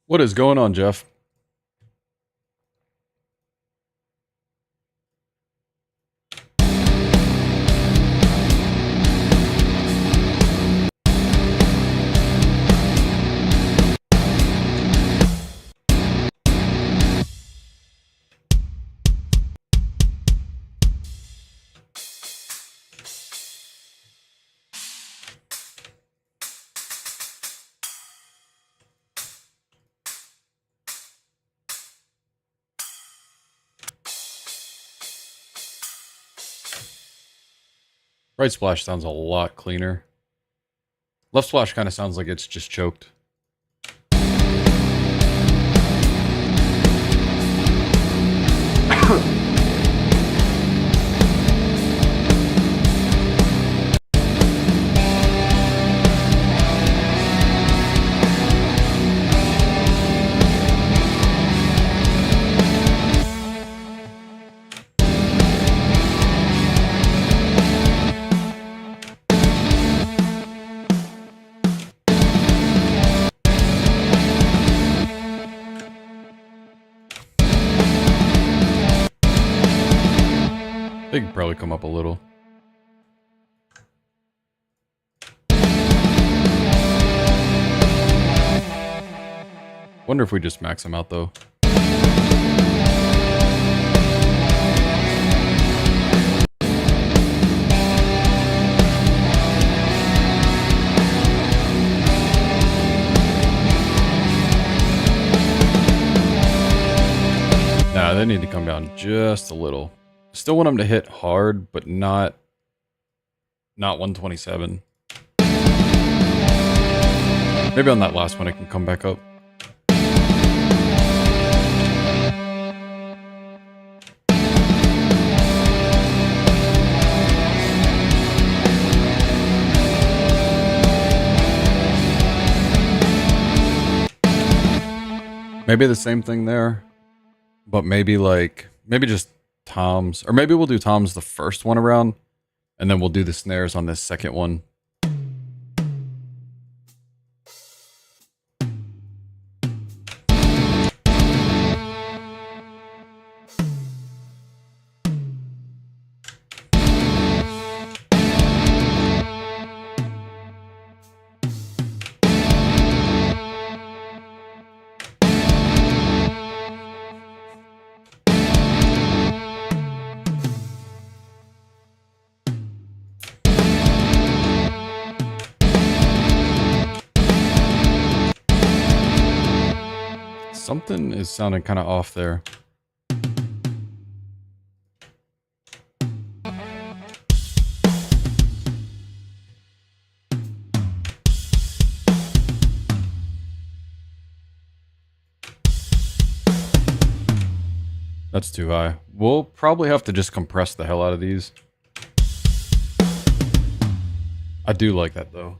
What is going on, Jeff? Right splash sounds a lot cleaner. Left splash kind of sounds like it's just choked. They could probably come up a little. Wonder if we just max them out though. Nah, they need to come down just a little. Still want them to hit hard, but not 127. Maybe on that last one it can come back up. Maybe the same thing there, but maybe just toms, or maybe we'll do toms the first one around, and then we'll do the snares on this second one. Something is sounding kind of off there. That's too high. We'll probably have to just compress the hell out of these. I do like that though.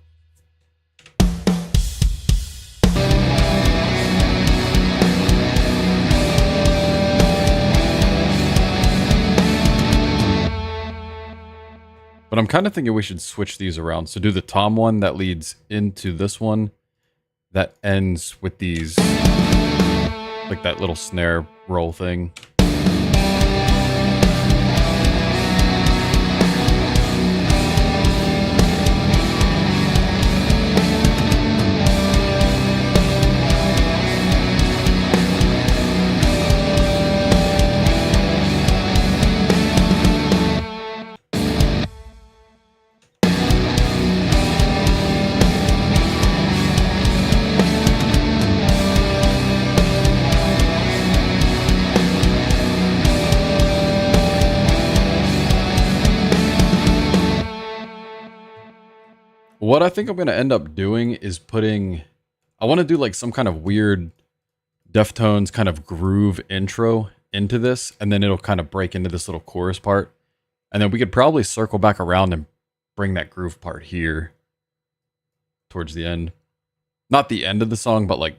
But I'm kind of thinking we should switch these around. So do the tom one that leads into this one that ends with these, like that little snare roll thing. What I think I'm going to end up doing is I want to do like some kind of weird Deftones kind of groove intro into this, and then it'll kind of break into this little chorus part. And then we could probably circle back around and bring that groove part here towards the end. Not the end of the song, but like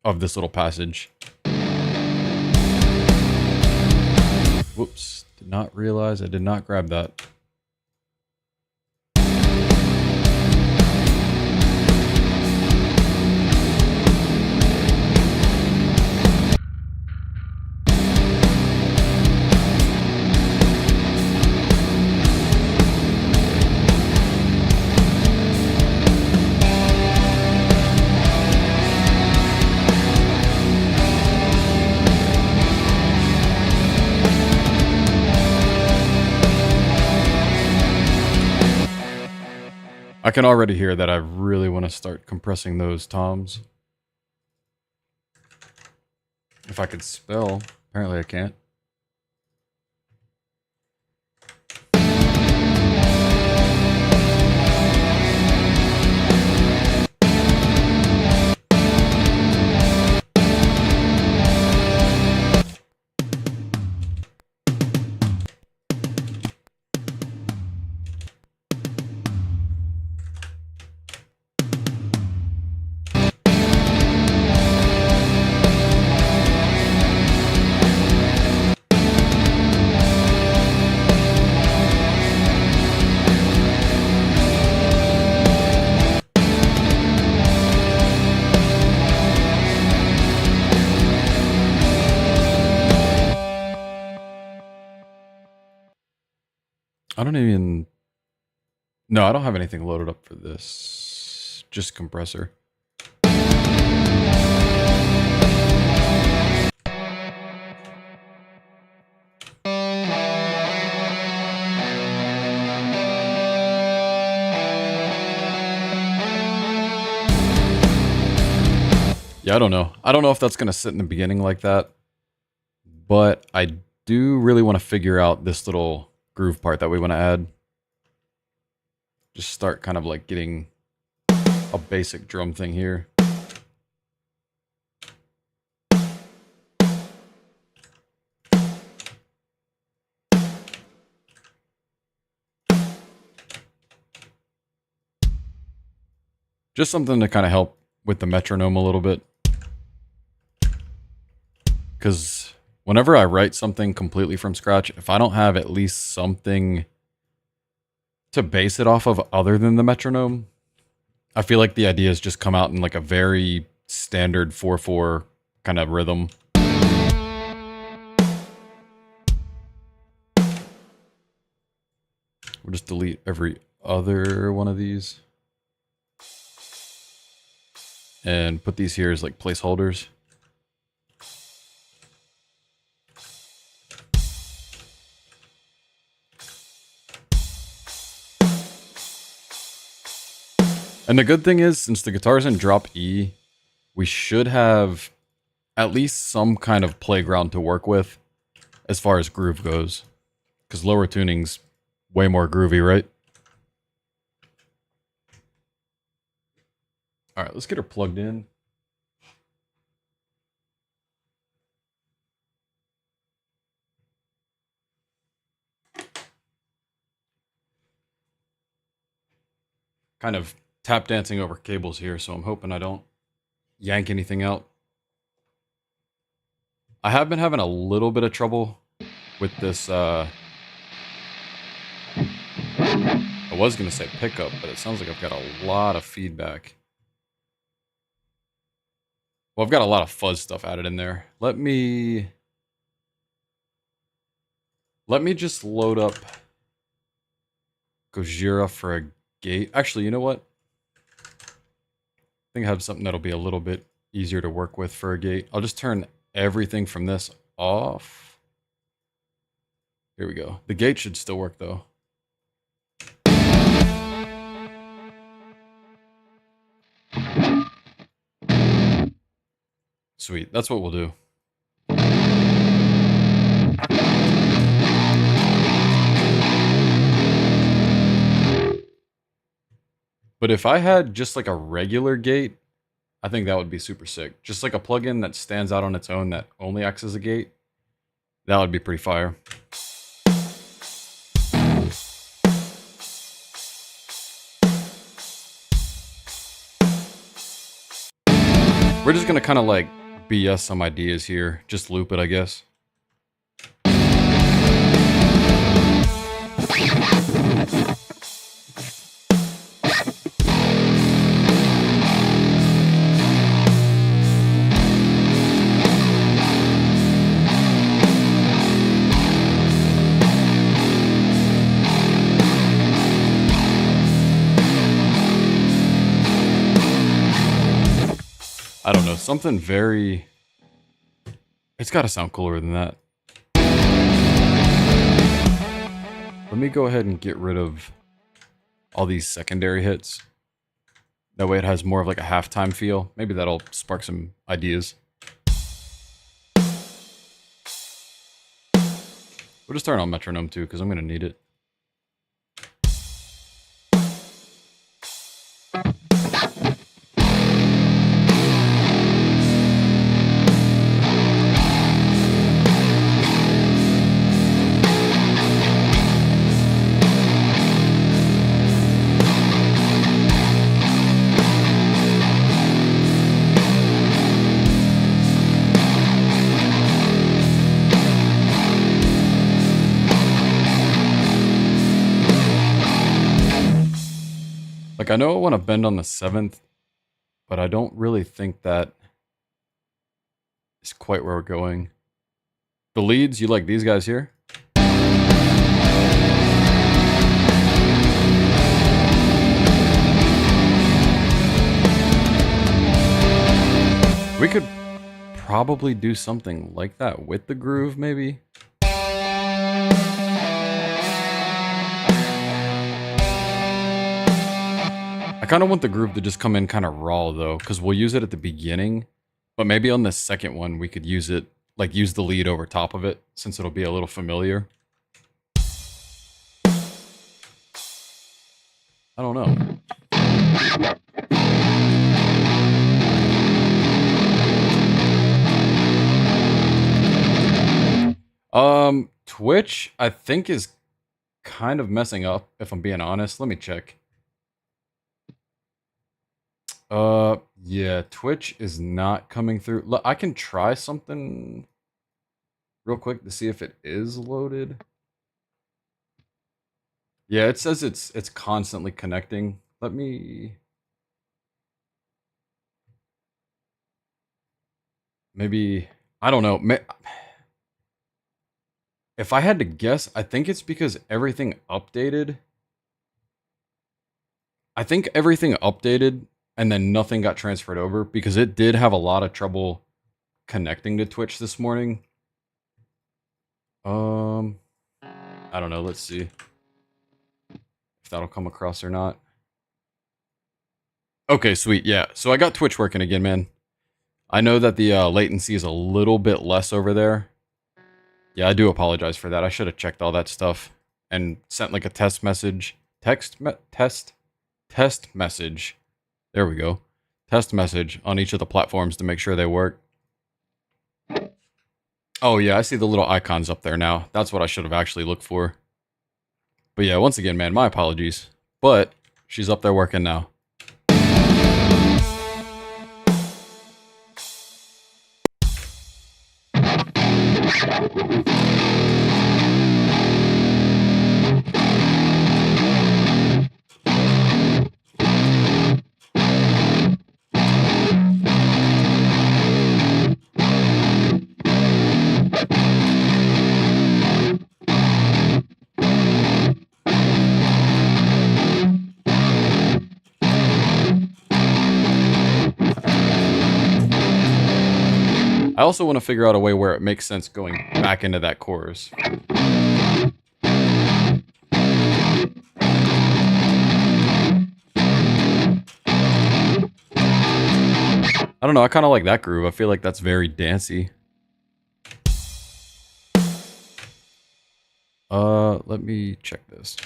of this little passage. Whoops, did not realize I did not grab that. can already hear that I really want to start compressing those toms. If I could spell. Apparently I can't. I don't even... No, I don't have anything loaded up for this. Just compressor. Yeah, I don't know. I don't know if that's going to sit in the beginning like that. But I do really want to figure out this little groove part that we want to add. Just start kind of like getting a basic drum thing here. Just something to kind of help with the metronome a little bit. Because whenever I write something completely from scratch, if I don't have at least something to base it off of other than the metronome, I feel like the ideas just come out in like a very standard 4/4 kind of rhythm. We'll just delete every other one of these. And put these here as like placeholders. And the good thing is, since the guitar's in drop E, we should have at least some kind of playground to work with as far as groove goes. Because lower tuning's way more groovy, right? All right, let's get her plugged in. Kind of tap dancing over cables here, so I'm hoping I don't yank anything out. I have been having a little bit of trouble with this, I was going to say pickup, but it sounds like I've got a lot of feedback. Well, I've got a lot of fuzz stuff added in there. Let me just load up Gojira for a gate. Actually, you know what? I think I have something that'll be a little bit easier to work with for a gate. I'll just turn everything from this off. Here we go. The gate should still work though. Sweet, that's what we'll do. But if I had just like a regular gate, I think that would be super sick. Just like a plugin that stands out on its own that only acts as a gate. That would be pretty fire. We're just gonna kind of like BS some ideas here. Just loop it, I guess. I don't know, something very... It's got to sound cooler than that. Let me go ahead and get rid of all these secondary hits. That way it has more of like a halftime feel. Maybe that'll spark some ideas. We'll just turn on metronome too, because I'm going to need it. Like, I know I want to bend on the 7th, but I don't really think that is quite where we're going. The leads, you like these guys here? We could probably do something like that with the groove, maybe. I kind of want the groove to just come in kind of raw though, because we'll use it at the beginning, but maybe on the second one we could use it, like use the lead over top of it, since it'll be a little familiar. I don't know. Twitch, I think, is kind of messing up, if I'm being honest. Let me check. Yeah, Twitch is not coming through. Look, I can try something real quick to see if it is loaded. Yeah, it says it's constantly connecting. Let me... Maybe... I don't know. If I had to guess, I think it's because everything updated. I think everything updated and then nothing got transferred over, because it did have a lot of trouble connecting to Twitch this morning. I don't know. Let's see if that'll come across or not. Okay, sweet. Yeah. So I got Twitch working again, man. I know that the latency is a little bit less over there. Yeah, I do apologize for that. I should have checked all that stuff and sent like a test message. Test message. There we go. Test message on each of the platforms to make sure they work. Oh yeah, I see the little icons up there now. That's what I should have actually looked for. But yeah, once again, man, my apologies. But she's up there working now. I also want to figure out a way where it makes sense going back into that chorus. I don't know, I kind of like that groove. I feel like that's very dancey. Let me check this.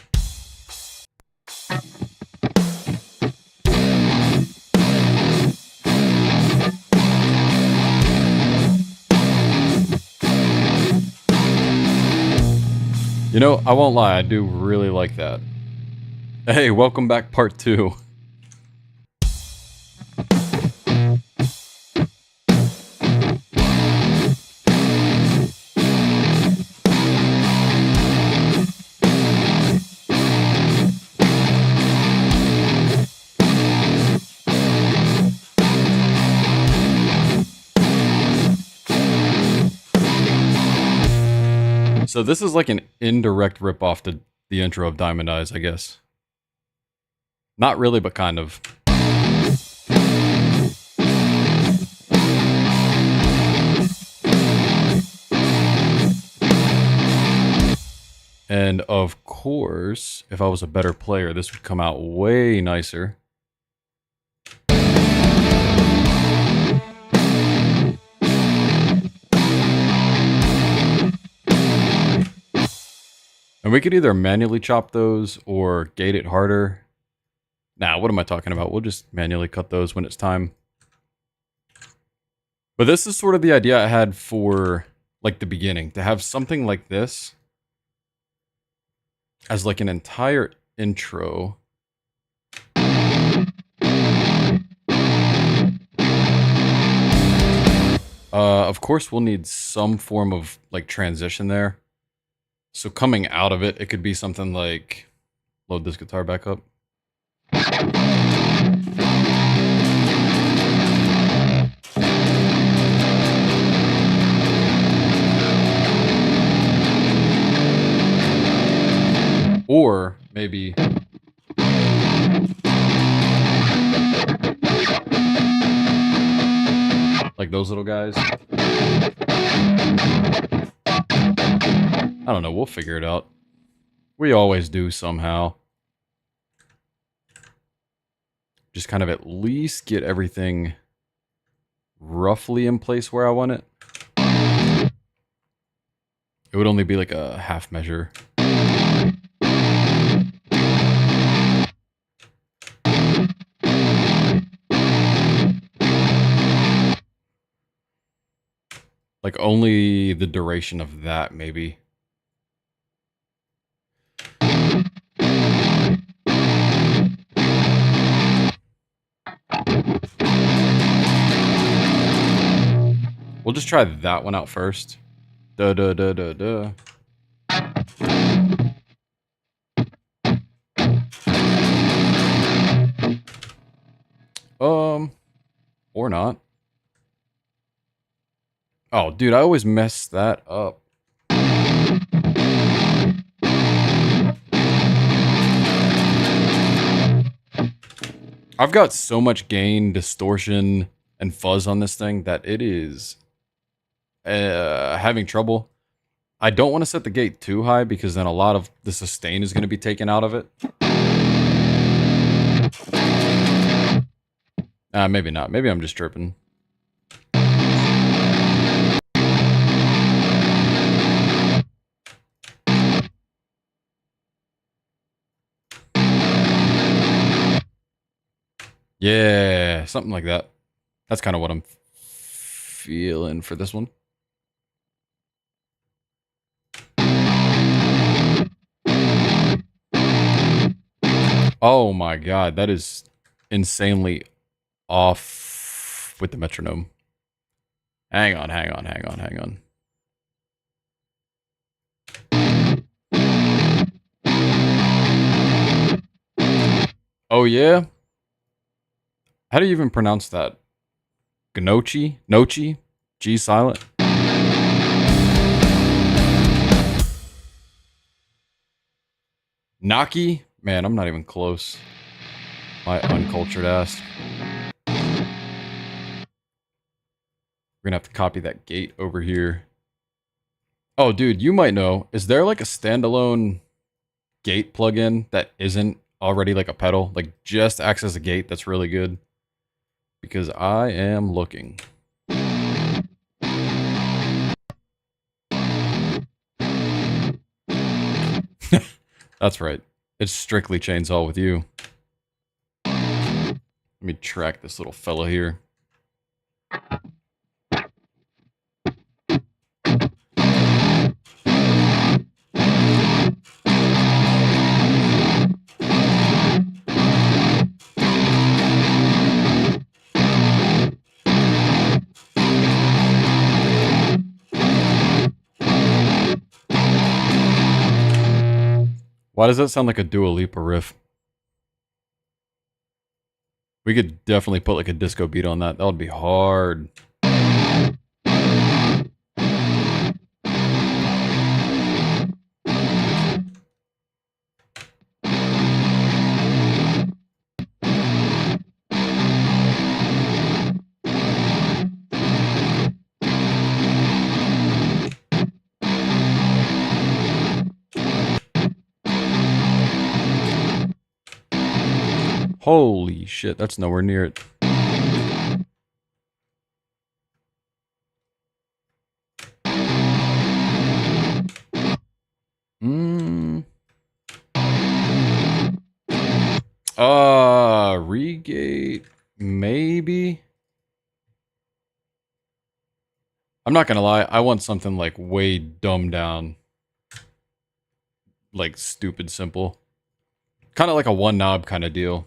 You know, I won't lie, I do really like that. Hey, welcome back, part 2. So this is like an indirect ripoff to the intro of Diamond Eyes, I guess. Not really, but kind of. And of course, if I was a better player, this would come out way nicer. And we could either manually chop those or gate it harder. Nah, what am I talking about? We'll just manually cut those when it's time. But this is sort of the idea I had for like the beginning, to have something like this as like an entire intro. Of course, we'll need some form of like transition there. So coming out of it, it could be something like, load this guitar back up. Or maybe like those little guys. I don't know, we'll figure it out. We always do somehow. Just kind of at least get everything roughly in place where I want it. It would only be like a half measure. Like only the duration of that, maybe. We'll just try that one out first. Duh, duh, duh, duh, duh. Or not. Oh, dude, I always mess that up. I've got so much gain, distortion, and fuzz on this thing that it is having trouble. I don't want to set the gate too high because then a lot of the sustain is going to be taken out of it. Maybe not. Maybe I'm just tripping. Yeah, something like that. That's kind of what I'm feeling for this one. Oh my god, that is insanely off with the metronome. Hang on. Oh yeah? How do you even pronounce that? Gnocchi? Nochi? G silent? Naki? Man, I'm not even close. My uncultured ass. We're gonna have to copy that gate over here. Oh, dude, you might know. Is there like a standalone gate plugin that isn't already like a pedal? Like just acts as a gate that's really good? Because I am looking. That's right. It's strictly chainsaw with you. Let me track this little fella here. Why does that sound like a Dua Lipa riff? We could definitely put like a disco beat on that. That would be hard. Holy shit, that's nowhere near it. Regate, maybe. I'm not gonna lie, I want something like way dumbed down. Like stupid simple. Kind of like a one knob kind of deal.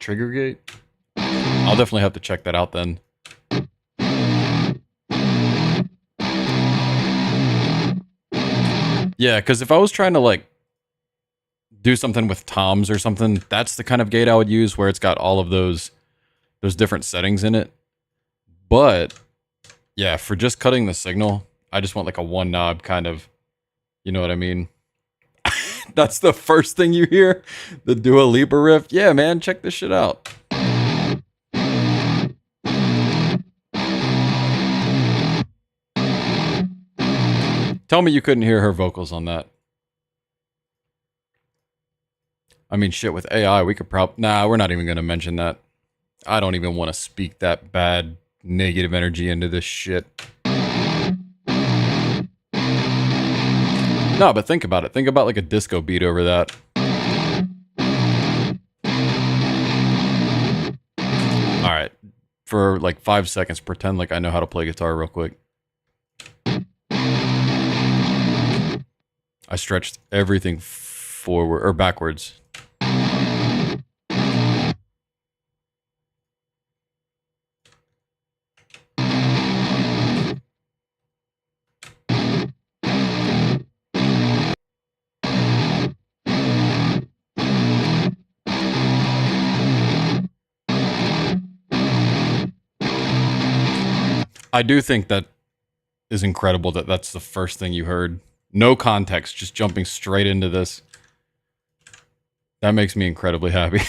Trigger gate? I'll definitely have to check that out then. Yeah, because if I was trying to like do something with toms or something, that's the kind of gate I would use where it's got all of those different settings in it. But yeah, for just cutting the signal, I just want like a one knob kind of, you know what I mean? That's the first thing you hear? The Dua Lipa riff? Yeah, man, check this shit out. Tell me you couldn't hear her vocals on that. I mean, shit, with AI, we could nah, we're not even going to mention that. I don't even want to speak that bad negative energy into this shit. No, but think about it. Think about like a disco beat over that. Alright. For like 5 seconds, pretend like I know how to play guitar real quick. I stretched everything forward or backwards. I do think that is incredible that that's the first thing you heard. No context, just jumping straight into this. That makes me incredibly happy.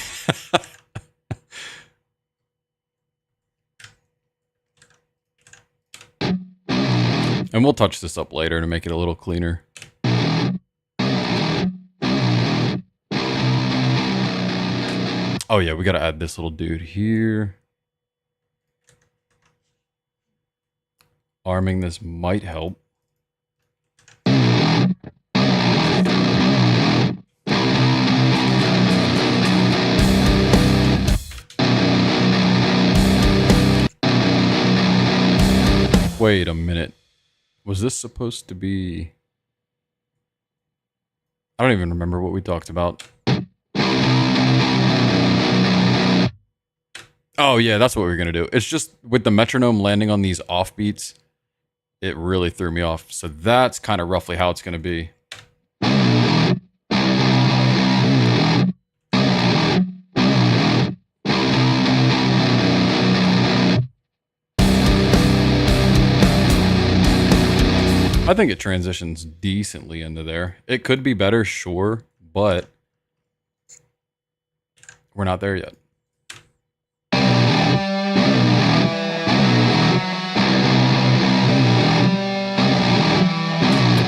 And we'll touch this up later to make it a little cleaner. Oh yeah, we gotta add this little dude here. Arming this might help. Wait a minute. Was this supposed to be... I don't even remember what we talked about. Oh yeah, that's what we were gonna do. It's just with the metronome landing on these offbeats, it really threw me off. So that's kind of roughly how it's gonna be. I think it transitions decently into there. It could be better, sure, but we're not there yet.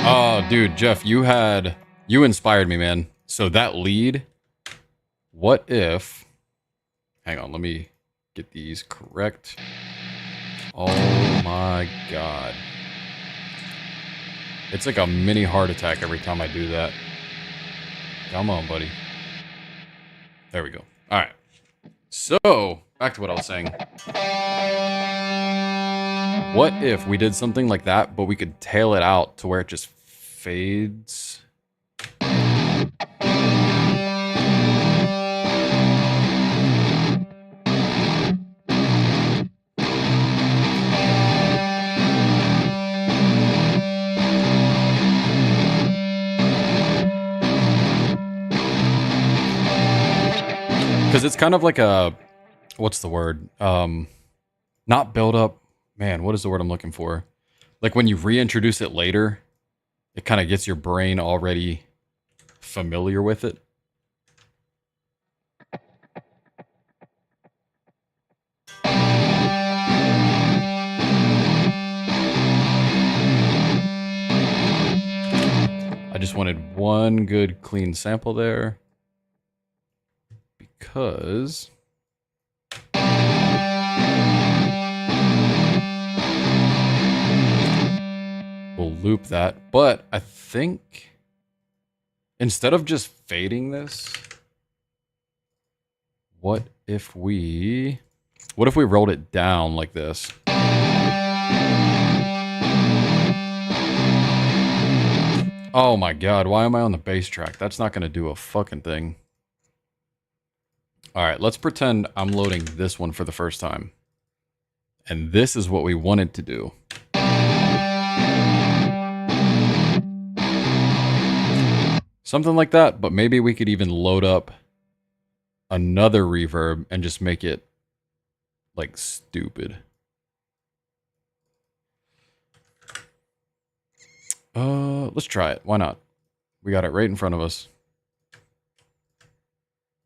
Oh, dude, Jeff, you inspired me, man. So that lead, what if, hang on, let me get these correct. Oh my God. It's like a mini heart attack every time I do that. Come on, buddy. There we go. All right. So, back to what I was saying. What if we did something like that, but we could tail it out to where it just fades? Because it's kind of like a, what's the word? Not build up. Man, what is the word I'm looking for? Like when you reintroduce it later, it kind of gets your brain already familiar with it. I just wanted one good clean sample there. Because we'll loop that. But I think instead of just fading this, what if we rolled it down like this? Oh my god, why am I on the bass track? That's not going to do a fucking thing. Alright, let's pretend I'm loading this one for the first time. And this is what we wanted to do. Something like that, but maybe we could even load up another reverb and just make it like stupid. Let's try it. Why not? We got it right in front of us.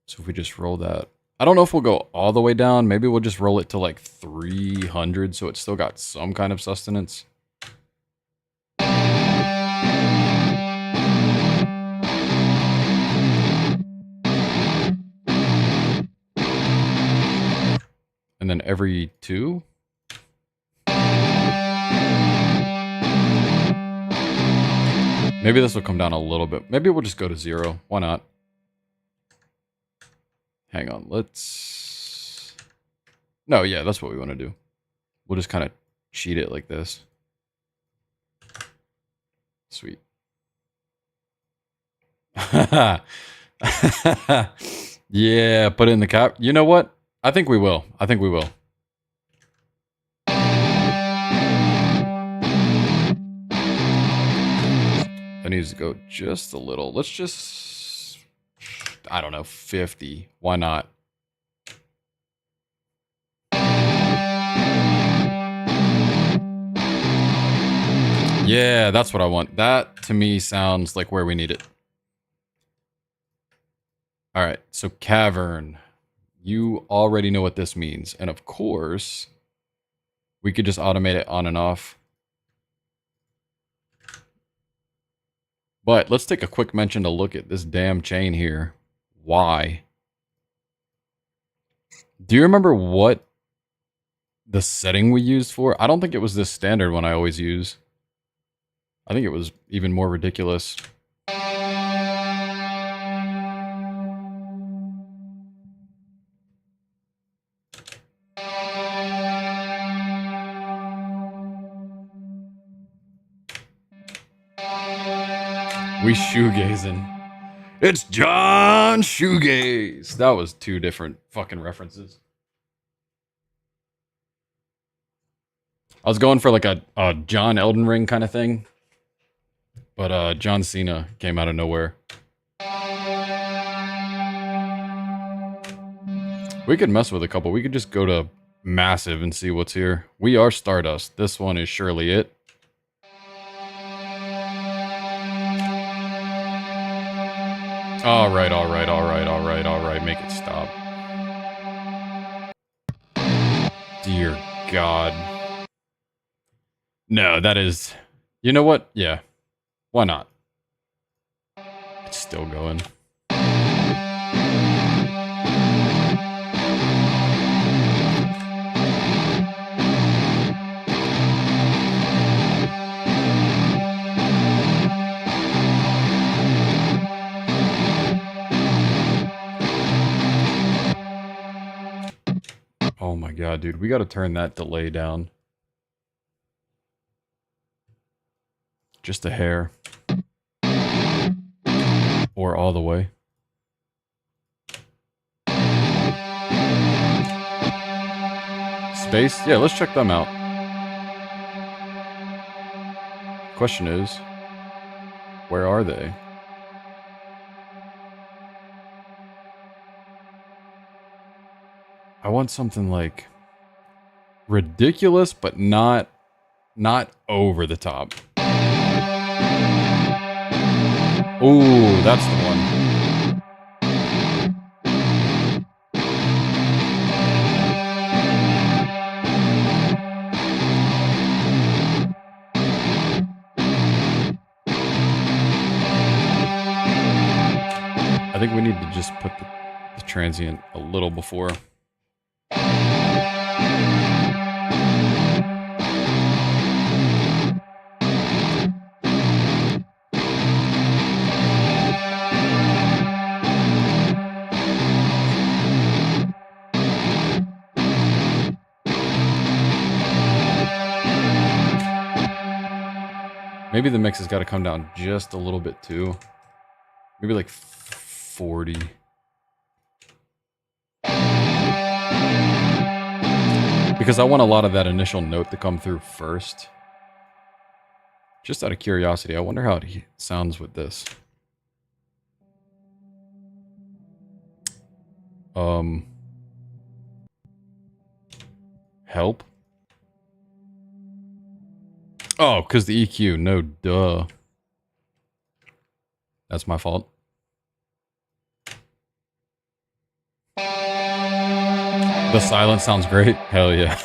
So if we just roll that, I don't know if we'll go all the way down. Maybe we'll just roll it to like 300 so it's still got some kind of sustenance. And then every 2. Maybe this will come down a little bit. Maybe we'll just go to 0. Why not? Hang on, let's... No, yeah, that's what we want to do. We'll just kind of cheat it like this. Sweet. Yeah, put it in the cap. You know what? I think we will. I think we will. That needs to go just a little. Let's just, I don't know, 50. Why not? Yeah, that's what I want. That, to me, sounds like where we need it. All right, so cavern. You already know what this means. And of course, we could just automate it on and off. But let's take a quick mention to look at this damn chain here. Why? Do you remember what the setting we used for? I don't think it was this standard one I always use. I think it was even more ridiculous. We shoegazing. It's John Shoegaze. That was 2 different fucking references. I was going for like a John Elden Ring kind of thing. But John Cena came out of nowhere. We could mess with a couple. We could just go to massive and see what's here. We are Stardust. This one is surely it. All right, all right, all right, all right, all right. Make it stop. Dear God. No, that is... You know what? Yeah. Why not? It's still going. Oh my God, dude. We got to turn that delay down. Just a hair. Or all the way. Space? Yeah, let's check them out. Question is, where are they? I want something like ridiculous, but not over the top. Ooh, that's the one. to just put the transient a little before. Maybe the mix has got to come down just a little bit too. Maybe like 40. Because I want a lot of that initial note to come through first. Just out of curiosity, I wonder how it sounds with this. Help? Oh, because the EQ. No, duh. That's my fault. The silence sounds great. Hell yeah.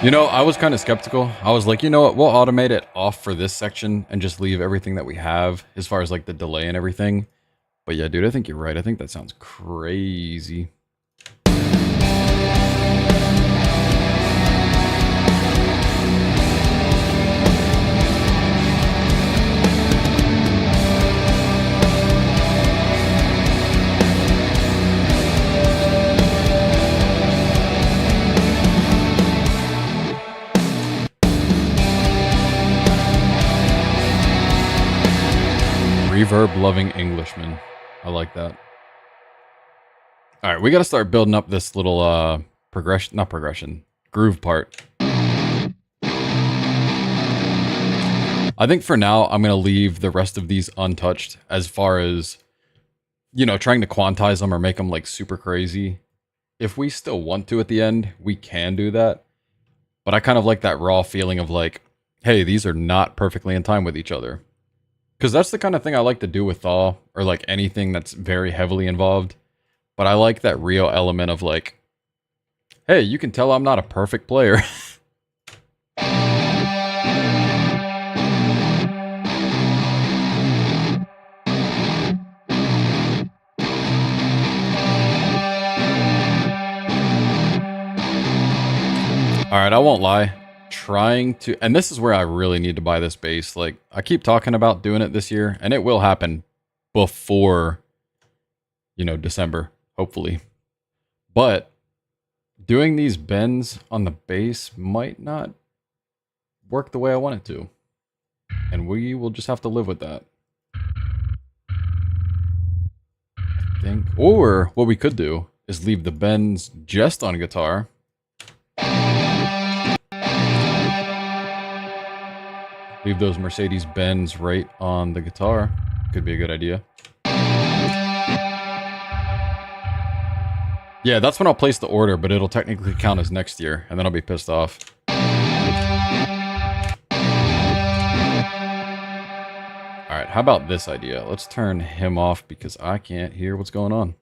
You know, I was kind of skeptical. I was like, you know what, we'll automate it off for this section and just leave everything that we have as far as like the delay and everything. But yeah, dude, I think you're right. I think that sounds crazy. Reverb-loving Englishman. I like that. All right, we got to start building up this little groove part. I think for now, I'm going to leave the rest of these untouched as far as, you know, trying to quantize them or make them like super crazy. If we still want to at the end, we can do that. But I kind of like that raw feeling of like, hey, these are not perfectly in time with each other. Because that's the kind of thing I like to do with Thaw, or like anything that's very heavily involved. But I like that real element of like, hey, you can tell I'm not a perfect player. Alright, I won't lie. Trying to, and this is where I really need to buy this bass. Like, I keep talking about doing it this year, and it will happen before, you know, December, hopefully. But doing these bends on the bass might not work the way I want it to. And we will just have to live with that. I think. Or what we could do is leave the bends just on guitar. Leave those Mercedes bends right on the guitar. Could be a good idea. Yeah, that's when I'll place the order, but it'll technically count as next year, and then I'll be pissed off. Alright, how about this idea? Let's turn him off because I can't hear what's going on.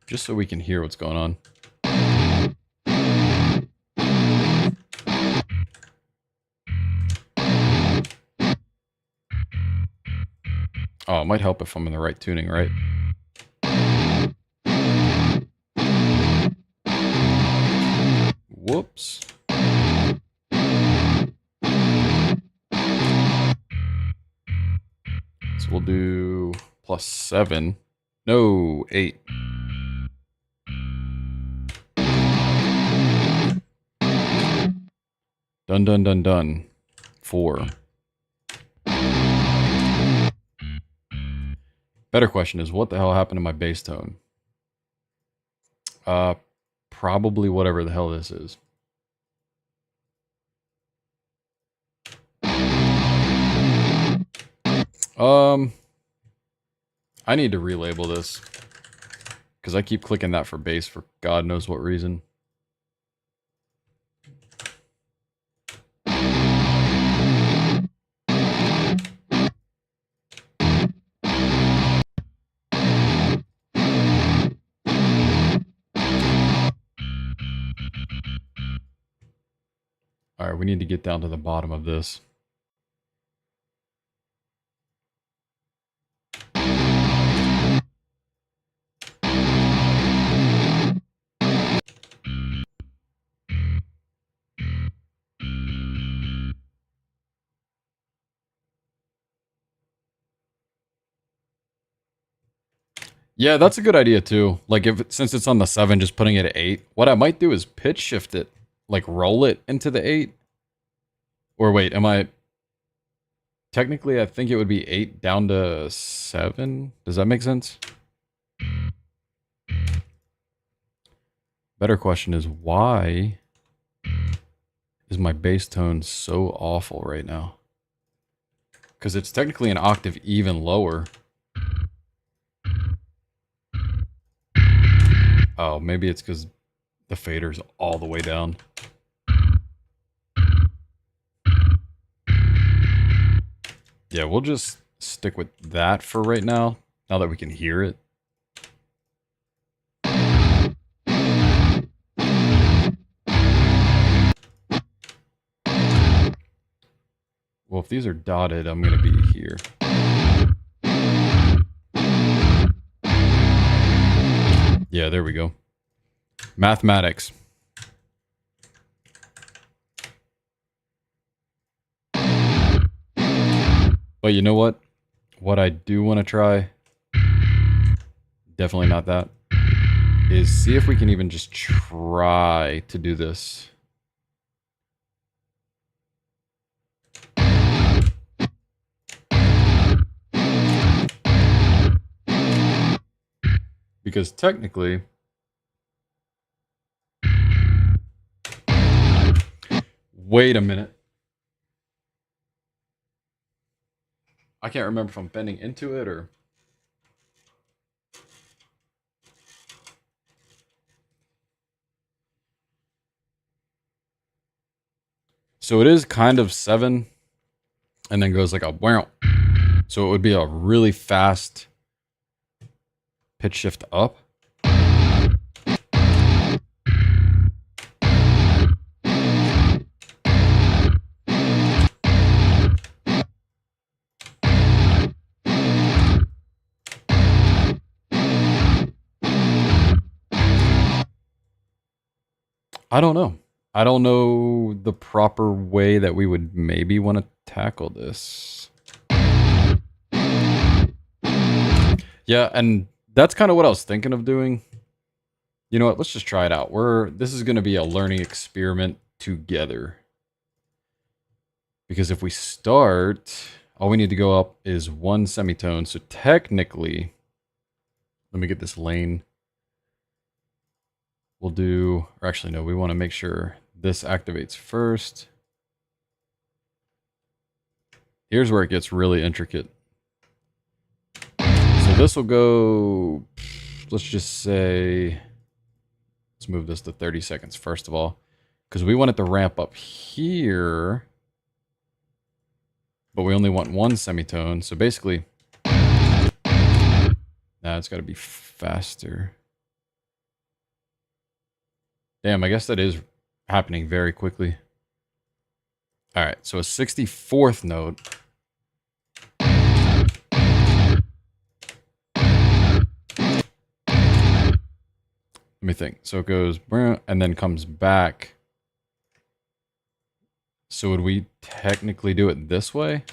Just so we can hear what's going on. Oh, it might help if I'm in the right tuning, right? Whoops. So we'll do +7. No, 8. Done, done, done, done. 4. Better question is, what the hell happened to my bass tone? Probably whatever the hell this is. I need to relabel this. Because I keep clicking that for bass for God knows what reason. All right, we need to get down to the bottom of this. Yeah, that's a good idea too. Like since it's on the 7, just putting it at 8. What I might do is pitch shift it, like roll it into the 8. Or wait, am I technically I think it would be 8 down to 7? Does that make sense? Better question is why is my bass tone so awful right now? Cuz it's technically an octave even lower. Oh, maybe it's cuz the fader's all the way down. Yeah, we'll just stick with that for right now that we can hear it. Well, if these are dotted, I'm going to be here. Yeah, there we go. Mathematics. But you know what? What I do want to try, definitely not that, is see if we can even just try to do this. Because technically, wait a minute. I can't remember if I'm bending into it or... So it is kind of 7 and then goes like a wow. So it would be a really fast pitch shift up. I don't know. I don't know the proper way that we would maybe want to tackle this. Yeah, and that's kind of what I was thinking of doing. You know what? Let's just try it out. This is going to be a learning experiment together. Because if we start, all we need to go up is 1 semitone. So technically, let me get this lane. We'll do, or actually no, we want to make sure this activates first. Here's where it gets really intricate. So this will go, let's just say, let's move this to 30 seconds first of all, because we want it to ramp up here, but we only want 1 semitone. So basically, it's got to be faster. Damn, I guess that is happening very quickly. All right, so a 64th note. Let me think. So it goes and then comes back. So would we technically do it this way?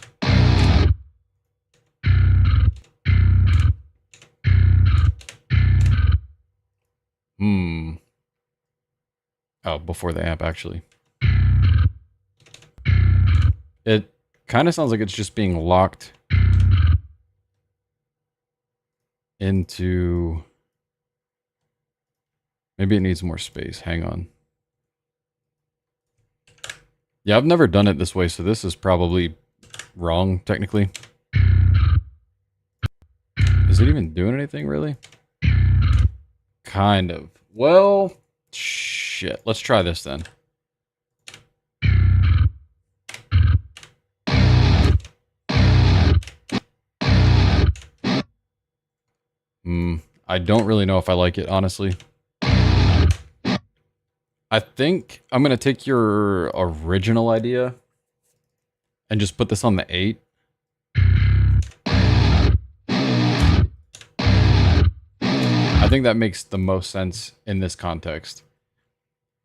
Oh, before the amp, actually. It kind of sounds like it's just being locked into... Maybe it needs more space. Hang on. Yeah, I've never done it this way, so this is probably wrong, technically. Is it even doing anything, really? Kind of. Well, shit. Let's try this then. I don't really know if I like it, honestly. I think I'm going to take your original idea and just put this on the 8. I think that makes the most sense in this context.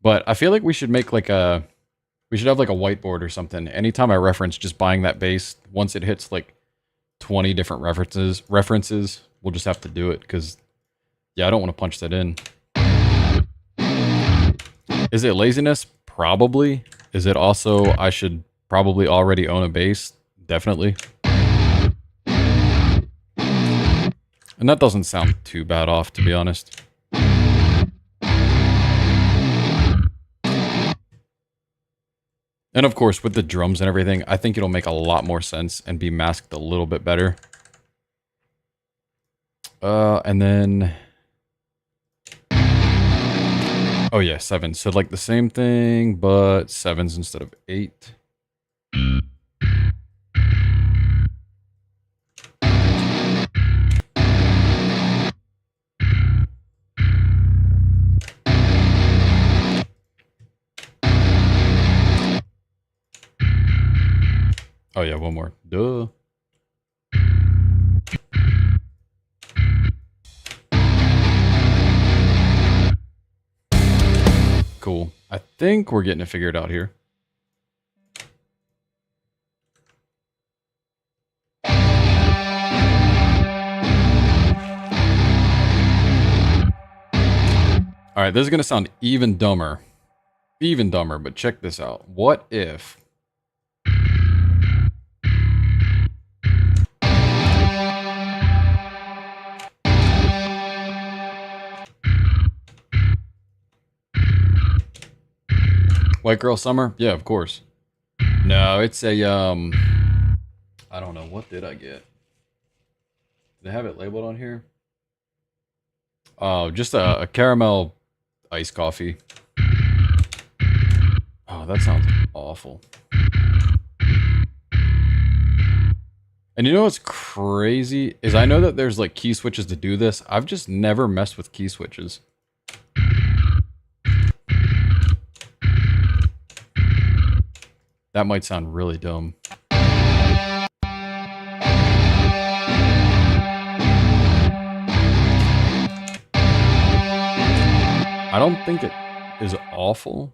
But I feel like we should make like we should have like a whiteboard or something. Anytime I reference just buying that bass, once it hits like 20 different references, we'll just have to do it because, yeah, I don't want to punch that in. Is it laziness? Probably. Is it also I should probably already own a bass? Definitely. And that doesn't sound too bad off, to be honest. And of course, with the drums and everything, I think it'll make a lot more sense and be masked a little bit better. And then... oh yeah, 7. So like the same thing, but 7s instead of 8. Oh yeah, one more. Duh. Cool. I think we're getting it figured out here. All right, this is going to sound even dumber. Even dumber, but check this out. What if... White Girl Summer? Yeah, of course. No, it's a, I don't know. What did I get? Did they have it labeled on here? Oh, just a caramel iced coffee. Oh, that sounds awful. And you know what's crazy? Is I know that there's like key switches to do this. I've just never messed with key switches. That might sound really dumb. I don't think it is awful.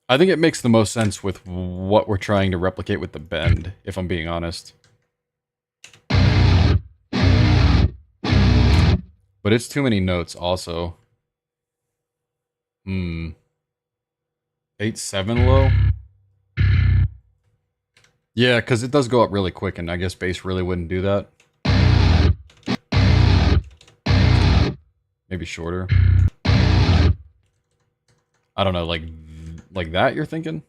I think it makes the most sense with what we're trying to replicate with the bend, if I'm being honest. But it's too many notes also. 8/7 low? Yeah, because it does go up really quick, and I guess bass really wouldn't do that. Maybe shorter. I don't know, like that you're thinking?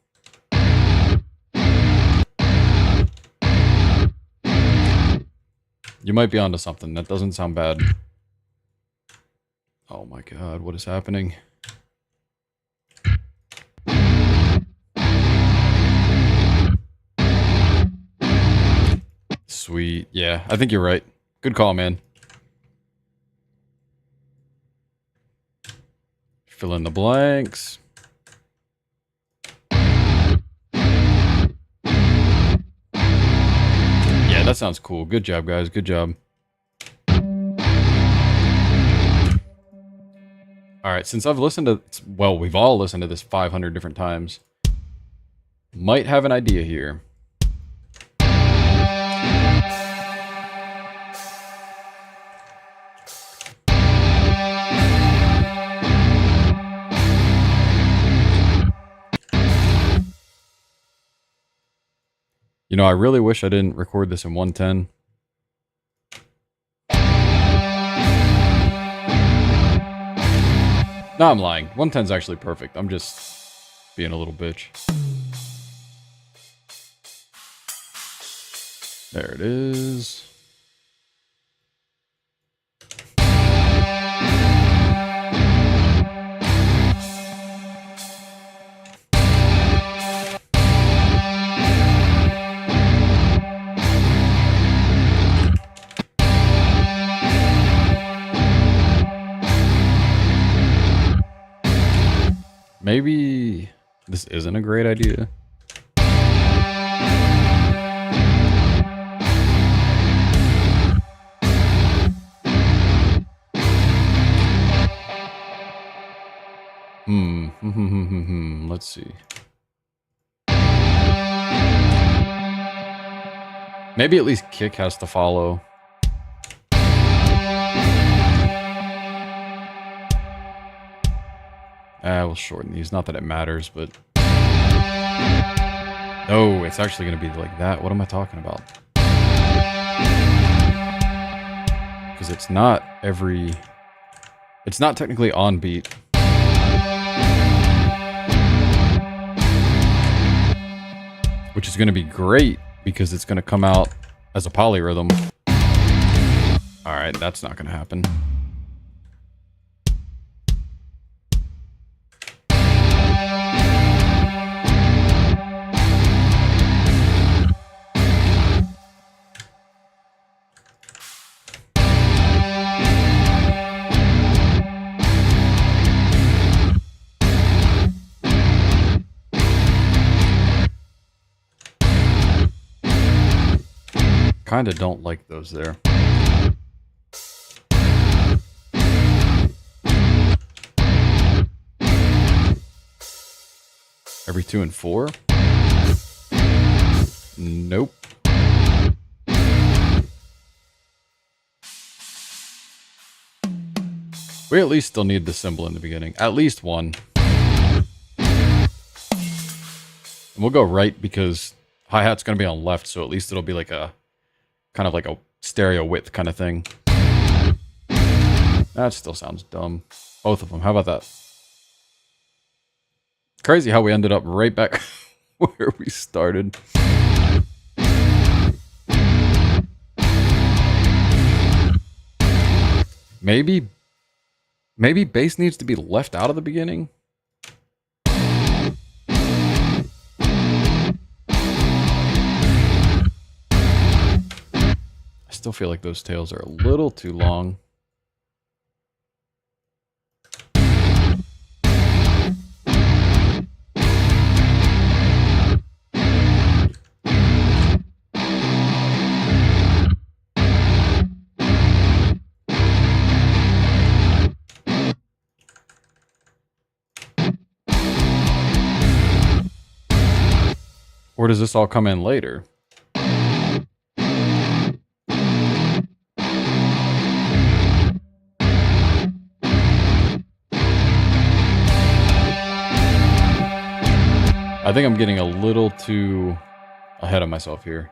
You might be onto something. That doesn't sound bad. Oh my god, what is happening? Sweet. Yeah, I think you're right. Good call, man. Fill in the blanks. Yeah, that sounds cool. Good job, guys. Good job. All right, since I've listened to... well, we've all listened to this 500 different times. Might have an idea here. You know, I really wish I didn't record this in 110. No, I'm lying. 110 is actually perfect. I'm just being a little bitch. There it is. Maybe this isn't a great idea. Let's see. Maybe at least kick has to follow. We'll shorten these. Not that it matters, but... No, it's actually going to be like that. What am I talking about? Because it's not every... It's not technically on beat. Which is going to be great because it's going to come out as a polyrhythm. Alright, that's not going to happen. Kinda don't like those there. Every 2 and 4? Nope. We at least still need the cymbal in the beginning. At least one. And we'll go right because hi-hat's going to be on left, so at least it'll be like a... kind of like a stereo width kind of thing. That still sounds dumb. Both of them. How about that? Crazy how we ended up right back where we started. Maybe bass needs to be left out of the beginning. I still feel like those tails are a little too long. Or does this all come in later? I think I'm getting a little too ahead of myself here.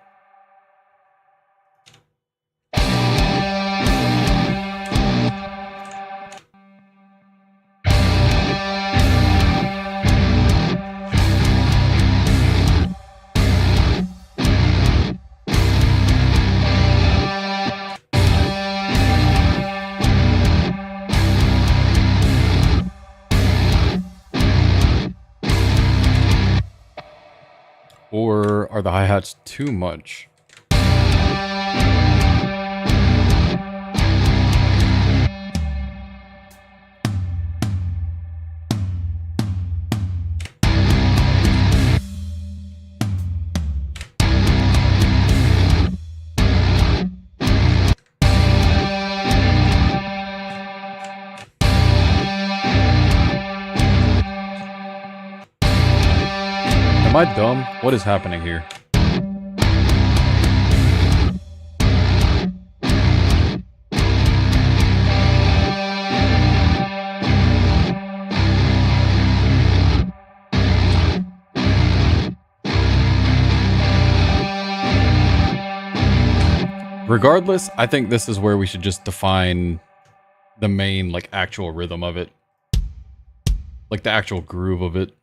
Or are the hi-hats too much? Am I dumb? What is happening here? Regardless, I think this is where we should just define the main, like, actual rhythm of it. Like, the actual groove of it.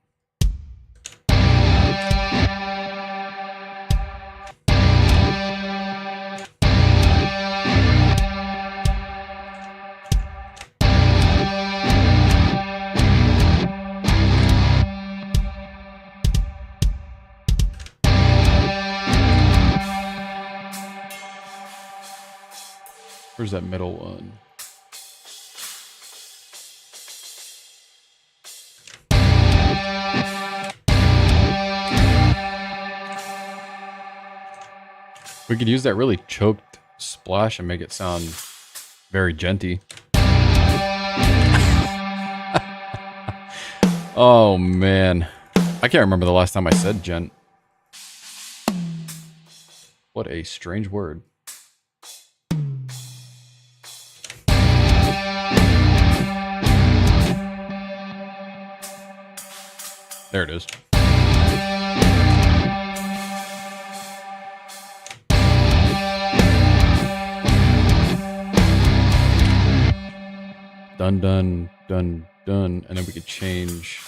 Where's that middle one? We could use that really choked splash and make it sound very genty. Oh, man. I can't remember the last time I said gent. What a strange word. There it is. Dun, dun, dun, dun. And then we could change.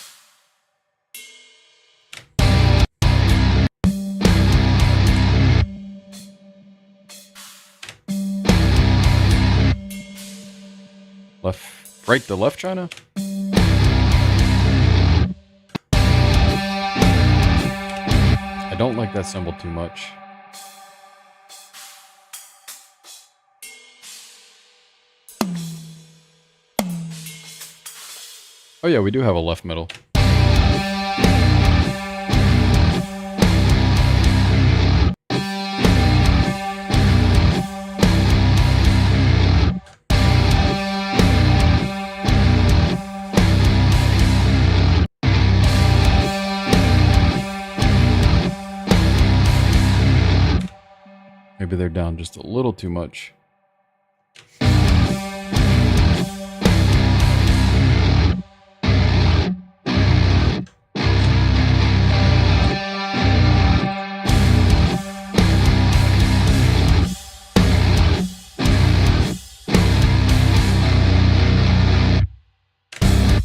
Left, right to left, China? I don't like that symbol too much. Oh yeah, we do have a left middle. Maybe they're down just a little too much.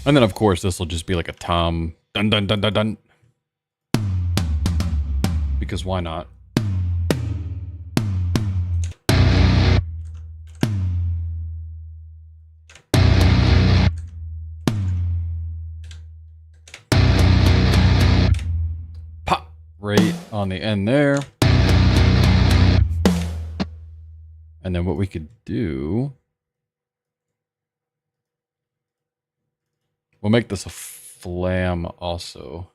And then, of course, this will just be like a tom. Dun, dun, dun, dun, dun. Because why not? Pop! Right on the end there. And then what we could do... We'll make this a flam also.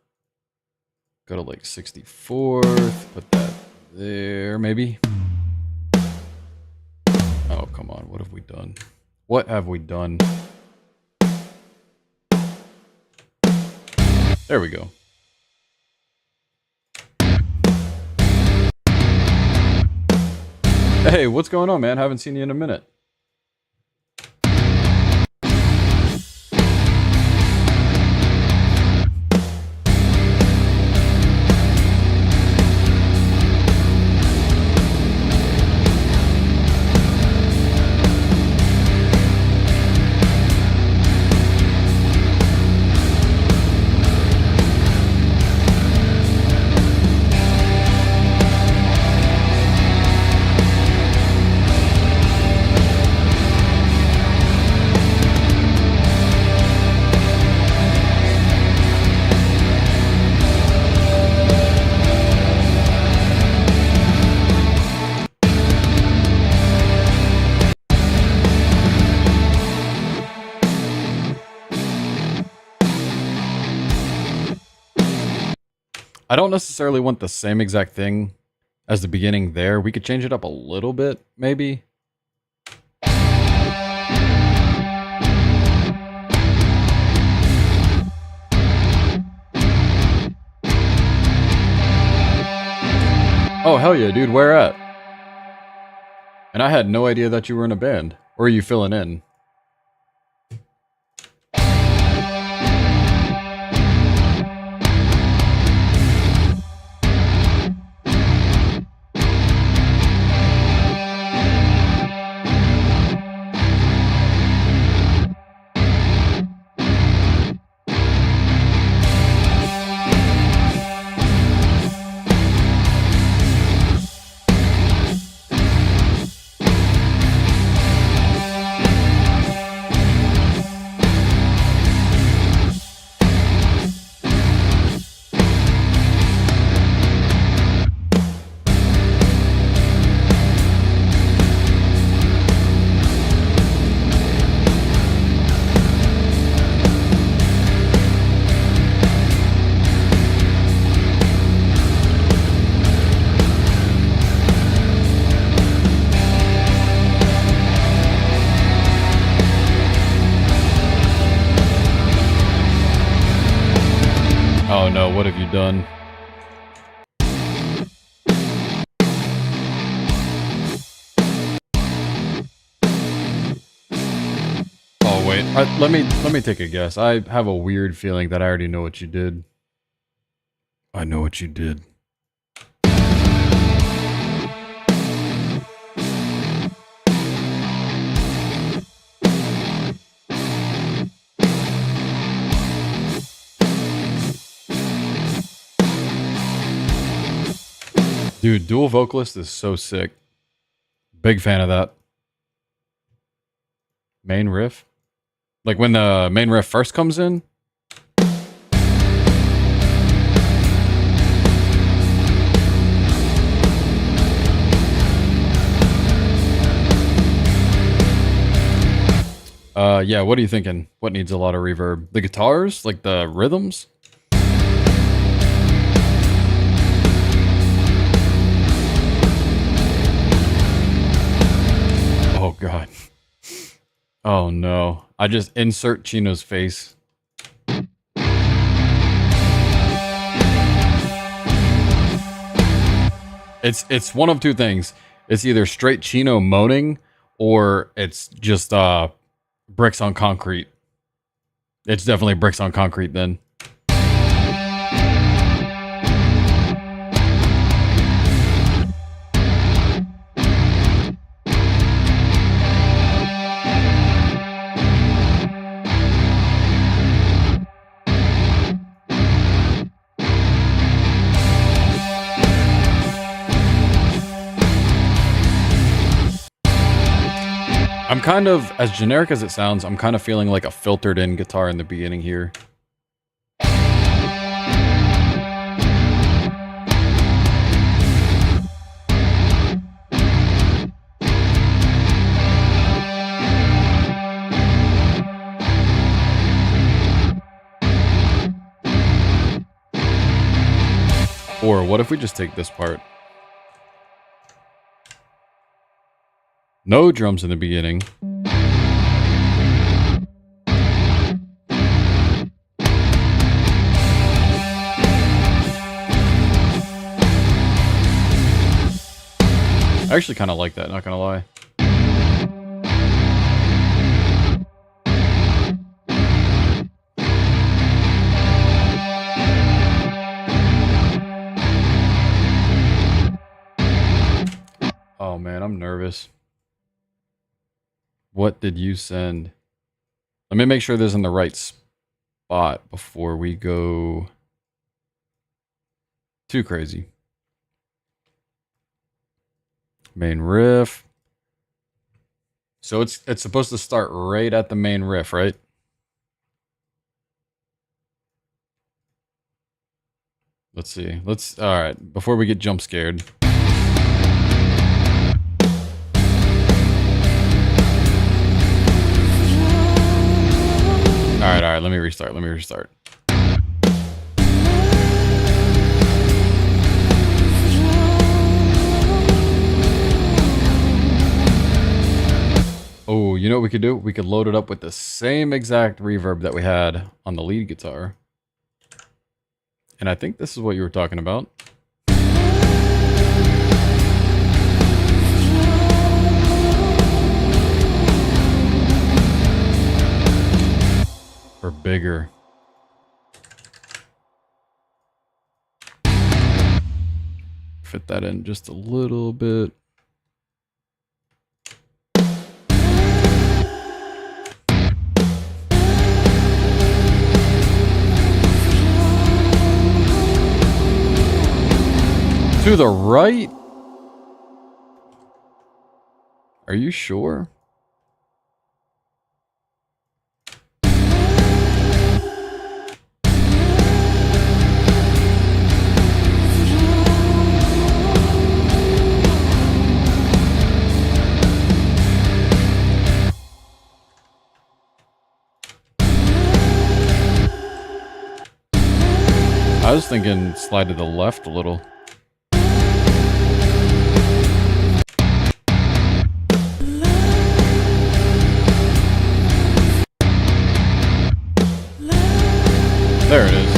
Go to like 64th, put that there, maybe. Oh, come on, what have we done? What have we done? There we go. Hey, what's going on, man? Haven't seen you in a minute. I don't necessarily want the same exact thing as the beginning there. We could change it up a little bit, maybe. Oh, hell yeah, dude, where at? And I had no idea that you were in a band. Or are you filling in? Oh no, what have you done? Oh wait, let me take a guess. I have a weird feeling that I already know what you did. I know what you did. Dude, dual vocalist is so sick. Big fan of that. Main riff? Like when the main riff first comes in? Yeah, what are you thinking? What needs a lot of reverb? The guitars? Like the rhythms? Oh god. Oh no. I just insert Chino's face. It's one of two things. It's either straight Chino moaning or it's just bricks on concrete. It's definitely bricks on concrete then. I'm kind of, as generic as it sounds, I'm kind of feeling like a filtered in guitar in the beginning here. Or what if we just take this part? No drums in the beginning. I actually kind of like that, not gonna lie. Oh man, I'm nervous. What did you send? Let me make sure this is in the right spot before we go too crazy. Main riff. So it's supposed to start right at the main riff, right? Let's see. All right, before we get jump scared. All right, let me restart. Oh, you know what we could do? We could load it up with the same exact reverb that we had on the lead guitar. And I think this is what you were talking about. Or bigger. Fit that in just a little bit. To the right? Are you sure? I was thinking slide to the left a little. There it is.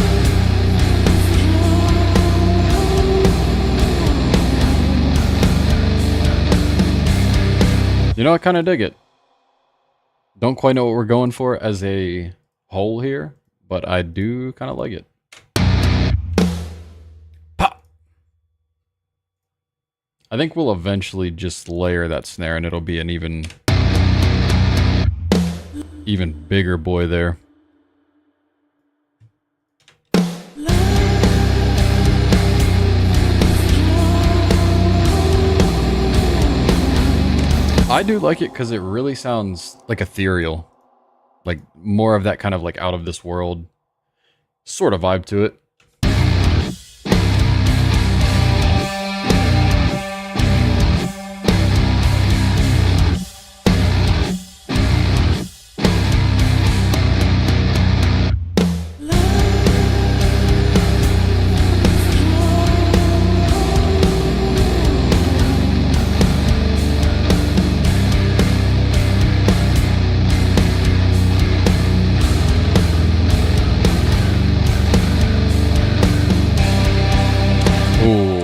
You know, I kind of dig it. Don't quite know what we're going for as a whole here, but I do kind of like it. Pop! I think we'll eventually just layer that snare and it'll be an even bigger boy there. I do like it because it really sounds like ethereal. Like more of that kind of like out of this world sort of vibe to it.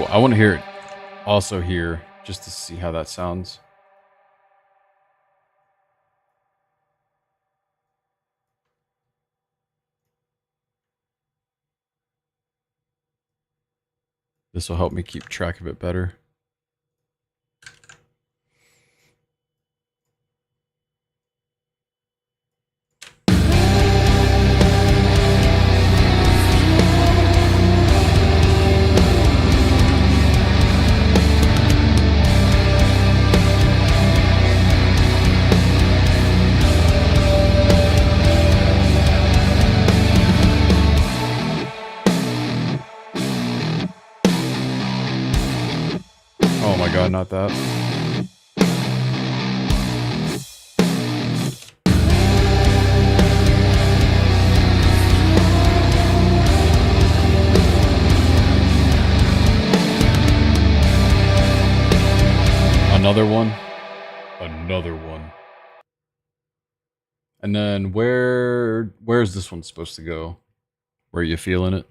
I want to hear it also here just to see how that sounds. This will help me keep track of it better. Oh my god, not that. Another one. Another one. And then where's this one supposed to go? Where are you feeling it?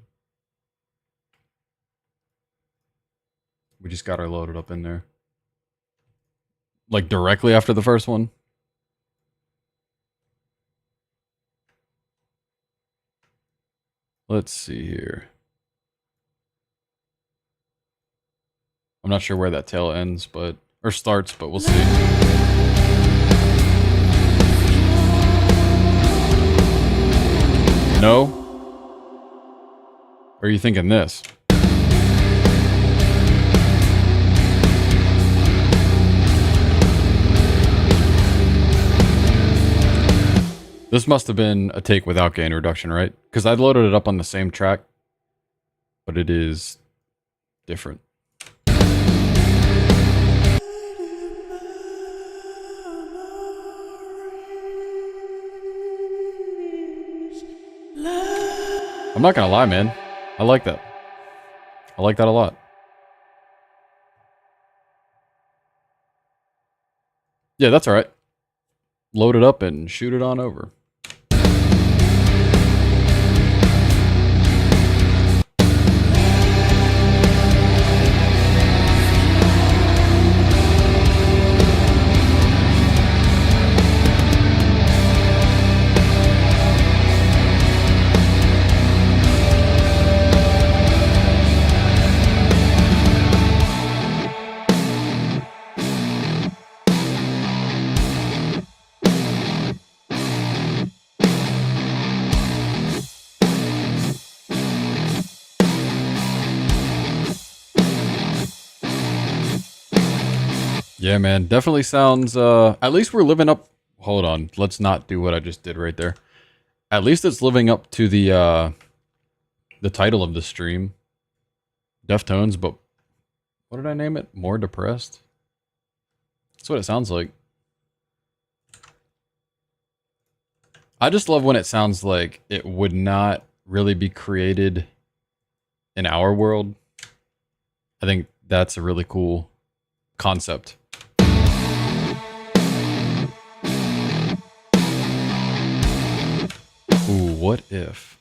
We just got her loaded up in there. Like directly after the first one? Let's see here. I'm not sure where that tail ends, or starts, but we'll see. No? Or are you thinking this? This must have been a take without gain reduction, right? Because I loaded it up on the same track, but it is different. I'm not gonna lie, man. I like that. I like that a lot. Yeah, that's alright. Load it up and shoot it on over. Yeah, man. Definitely sounds, at least we're living up. Hold on. Let's not do what I just did right there. At least it's living up to the title of the stream. Deftones, but what did I name it? More depressed? That's what it sounds like. I just love when it sounds like it would not really be created in our world. I think that's a really cool concept. Ooh, what if?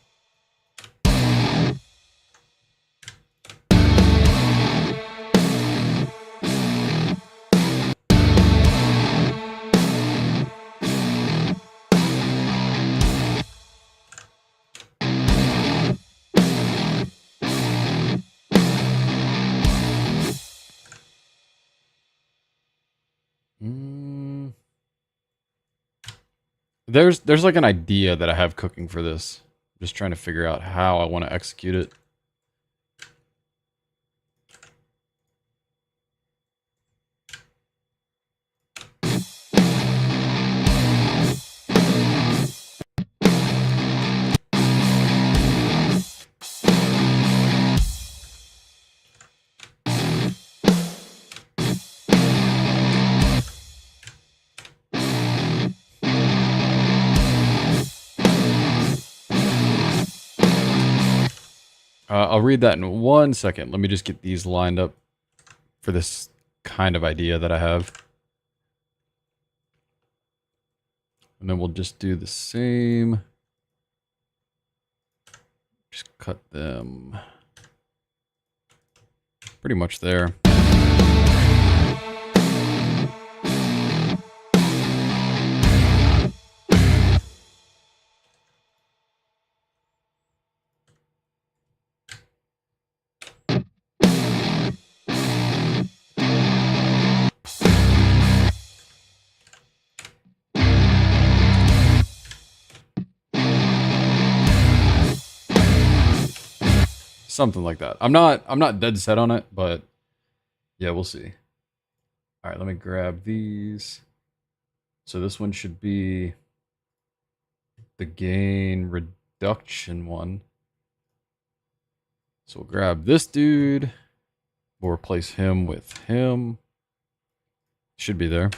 There's like an idea that I have cooking for this. I'm just trying to figure out how I want to execute it. I'll read that in 1 second. Let me just get these lined up for this kind of idea that I have. And then we'll just do the same. Just cut them pretty much there. Something like that. I'm not dead set on it, but yeah, we'll see. All right, let me grab these. So this one should be the gain reduction one. So we'll grab this dude. We'll replace him with him. Should be there.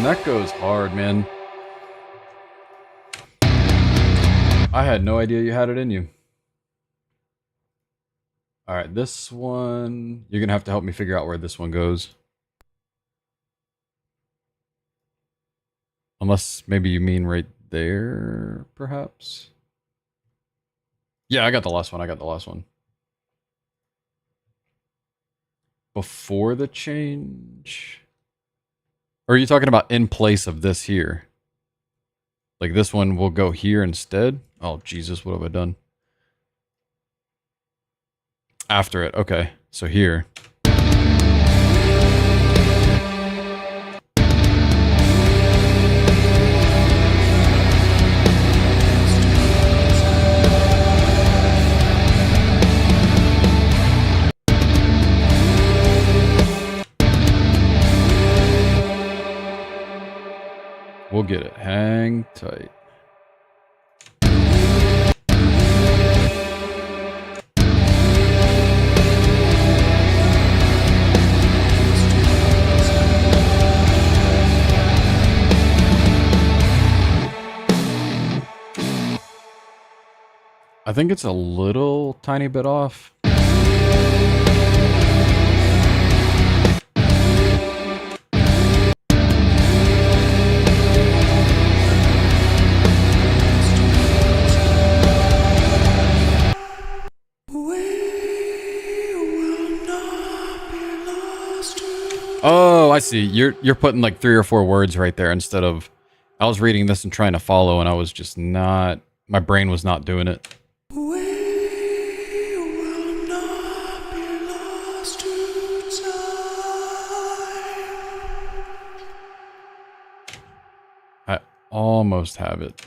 That goes hard, man. I had no idea you had it in you. All right, this one, you're gonna have to help me figure out where this one goes. Unless maybe you mean right there, perhaps? Yeah, I got the last one. Before the change? Or are you talking about in place of this here? Like this one will go here instead? Oh, Jesus, what have I done? After it, okay. So here. We'll get it. Hang tight. I think it's a little tiny bit off. Oh, I see. You're putting like 3 or 4 words right there instead of I was reading this and trying to follow and I was just not, my brain was not doing it. I almost have it.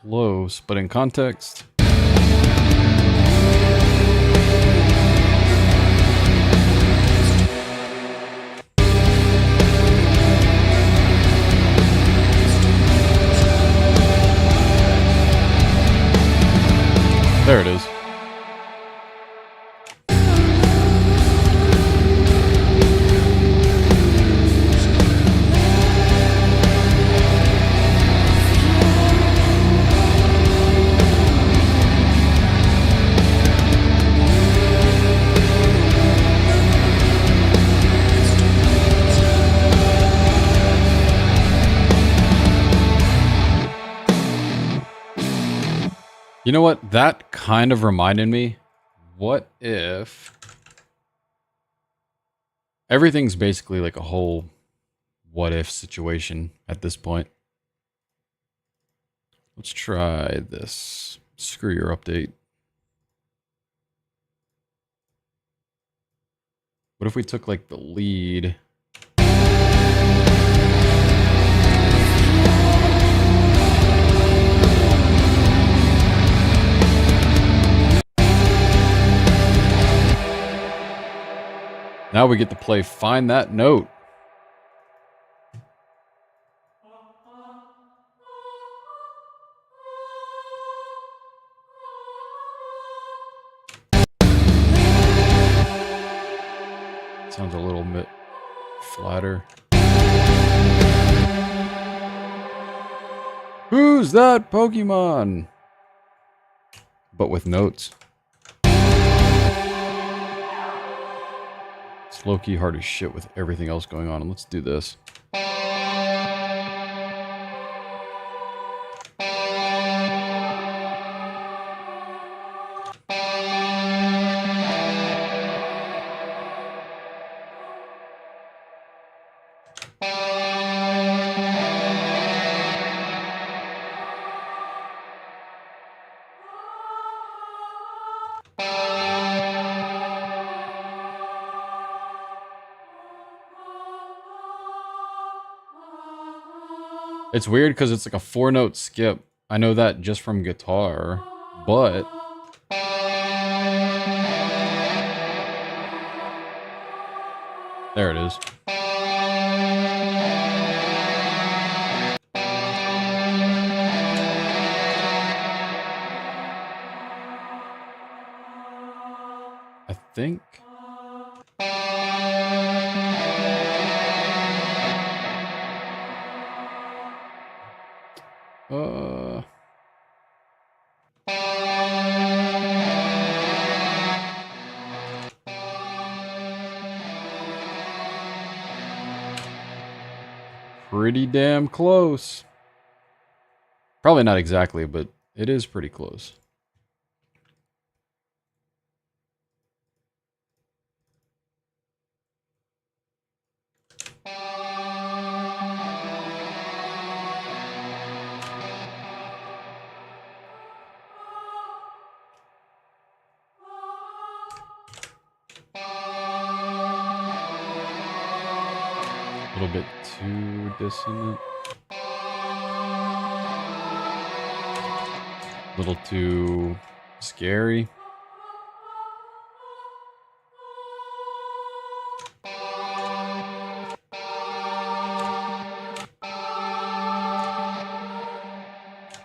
Close, but in context. There it is. You know what? That kind of reminded me. What if everything's basically like a whole what if situation at this point? Let's try this. Screw your update. What if we took like the lead? Now we get to play Find That Note. Sounds a little bit flatter. Who's that Pokemon? But with notes. It's low-key hard as shit with everything else going on. And let's do this. It's weird because it's like a 4-note skip. I know that just from guitar, but there it is. I think. Pretty damn close. Probably not exactly, but it is pretty close. A little bit too dissonant. A little too scary.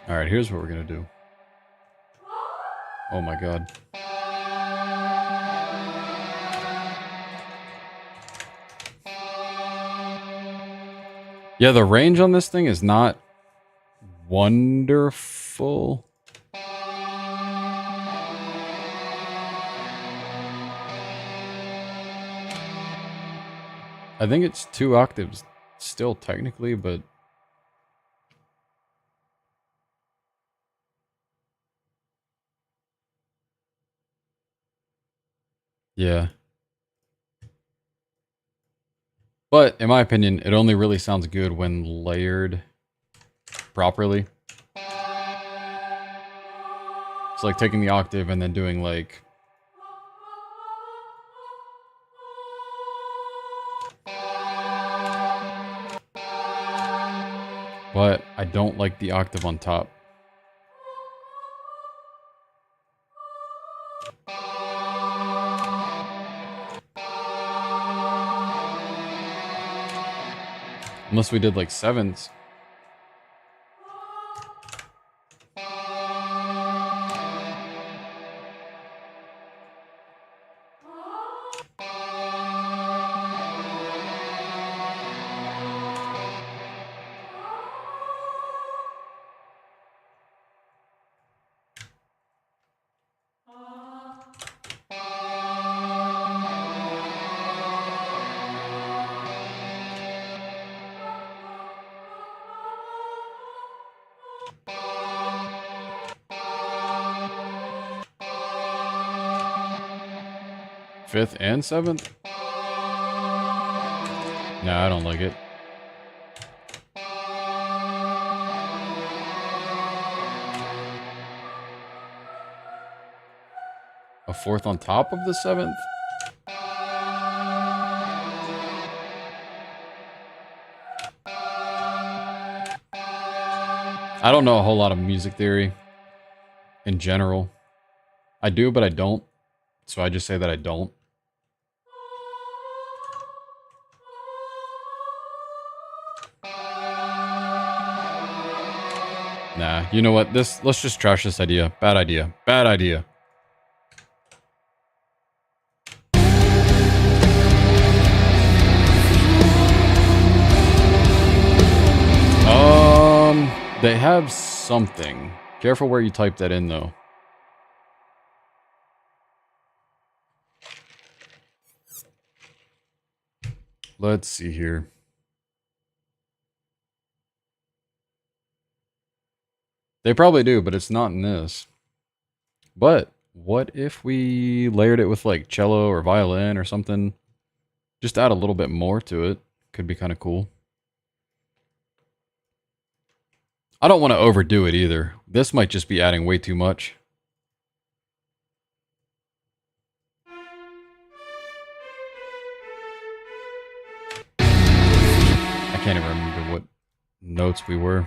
All right, here's what we're gonna do. Oh my god. Yeah, the range on this thing is not wonderful. I think it's 2 octaves still technically, but yeah. But in my opinion, it only really sounds good when layered properly. It's like taking the octave and then doing like but I don't like the octave on top. Unless we did like 7s. 5th and 7th? Nah, I don't like it. A 4th on top of the 7th? I don't know a whole lot of music theory in general. I do, but I don't. So I just say that I don't. Nah, you know what? Let's just trash this idea. Bad idea. Bad idea. They have something. Careful where you type that in, though. Let's see here. They probably do, but it's not in this. But what if we layered it with like cello or violin or something? Just add a little bit more to it. Could be kind of cool. I don't want to overdo it either. This might just be adding way too much. I can't even remember what notes we were.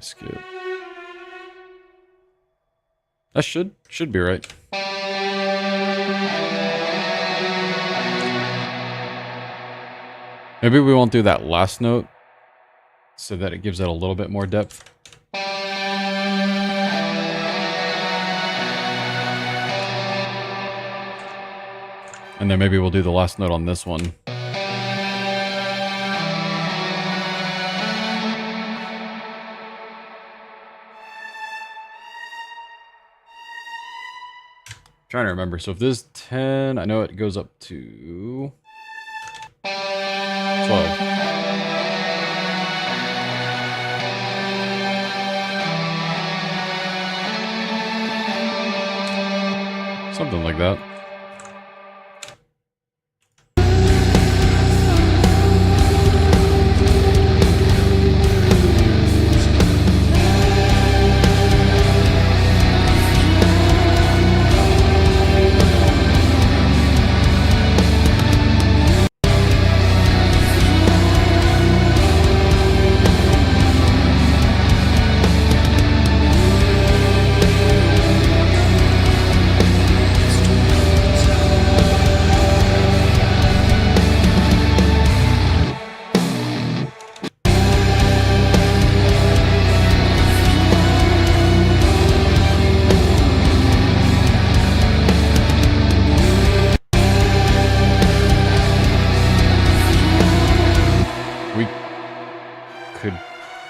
Skip. That should be right. Maybe we won't do that last note so that it gives it a little bit more depth. And then maybe we'll do the last note on this one. Trying to remember. So if this is 10, I know it goes up to 12. Something like that.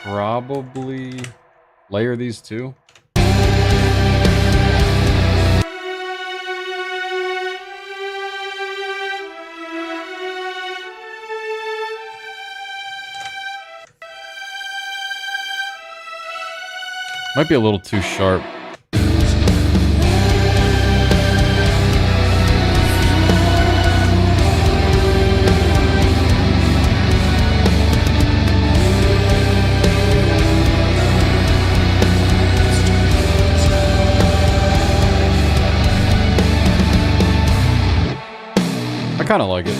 Probably layer these two. Might be a little too sharp. I kind of like it.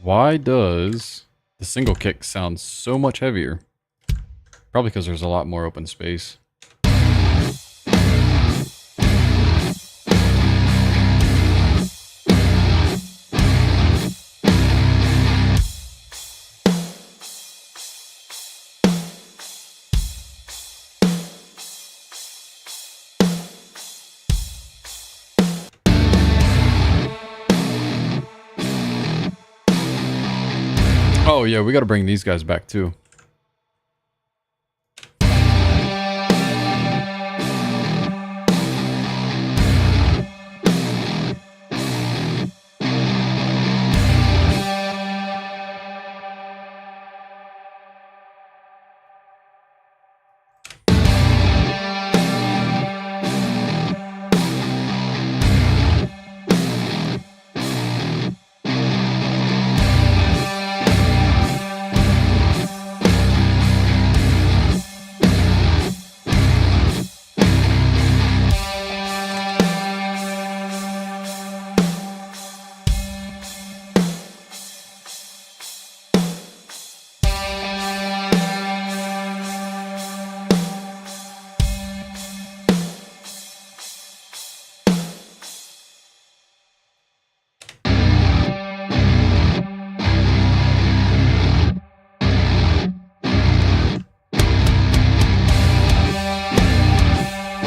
Why does the single kick sound so much heavier? Probably because there's a lot more open space. Oh yeah, we got to bring these guys back too.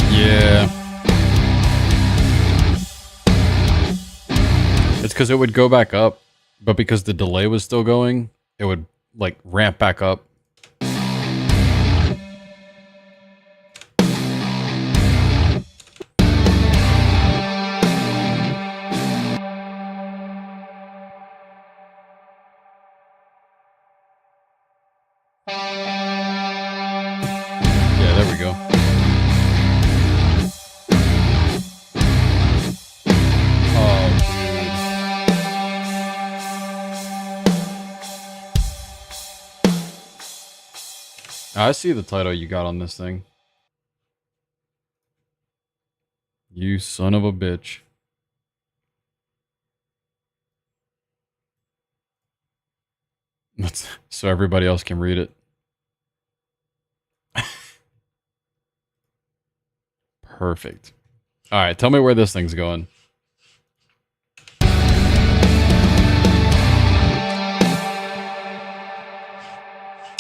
Yeah. It's because it would go back up, but because the delay was still going, it would like ramp back up. Yeah, there we go. I see the title you got on this thing. You son of a bitch. That's so everybody else can read it. Perfect. All right, tell me where this thing's going.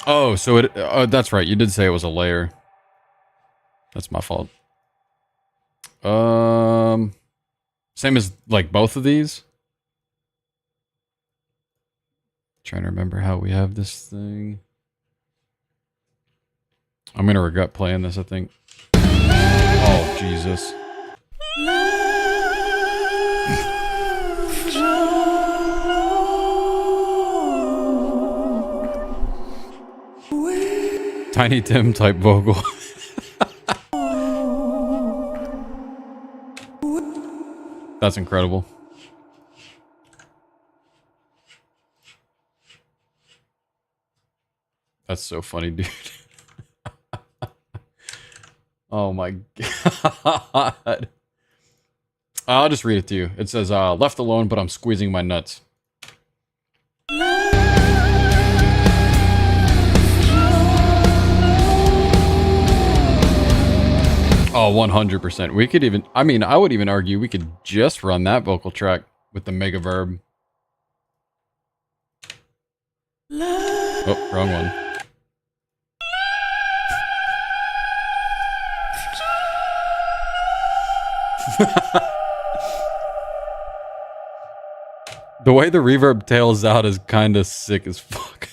Oh, so it. Oh, that's right. You did say it was a layer. That's my fault. Same as like both of these. Trying to remember how we have this thing. I'm gonna regret playing this, I think. Oh, Jesus. Tiny Tim type vocal. That's incredible. That's so funny, dude. Oh my god. I'll just read it to you. It says, left alone, but I'm squeezing my nuts. Oh, 100%. We could even, I mean, I would even argue we could just run that vocal track with the mega verb. Oh, wrong one. The way the reverb tails out is kind of sick as fuck.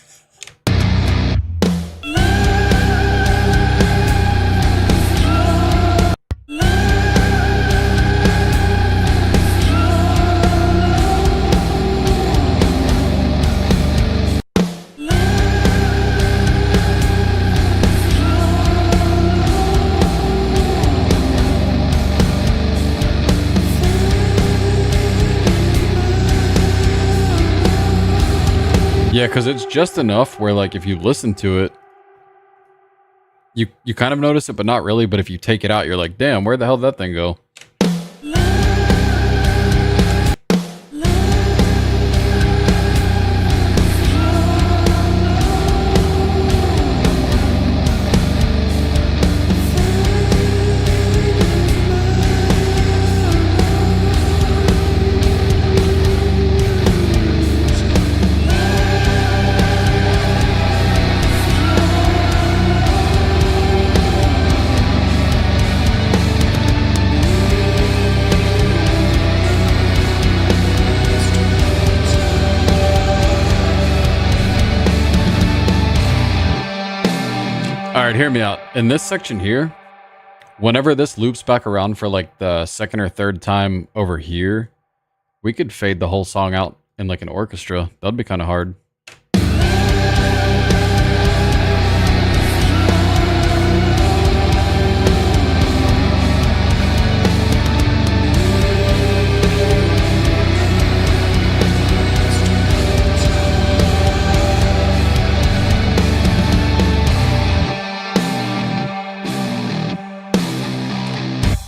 Yeah, because it's just enough where, like, if you listen to it, you kind of notice it, but not really. But if you take it out, you're like, damn, where the hell did that thing go? right, hear me out. In this section here, whenever this loops back around for like the second or third time over here, we could fade the whole song out in like an orchestra. That'd be kind of hard.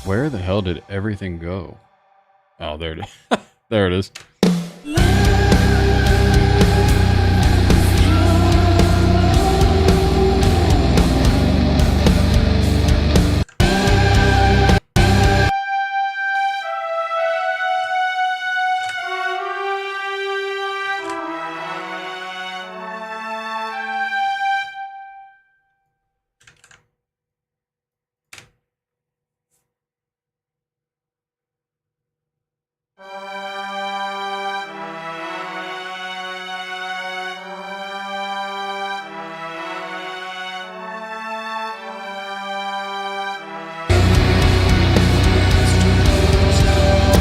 Where the hell did everything go? Oh, there it is. There it is.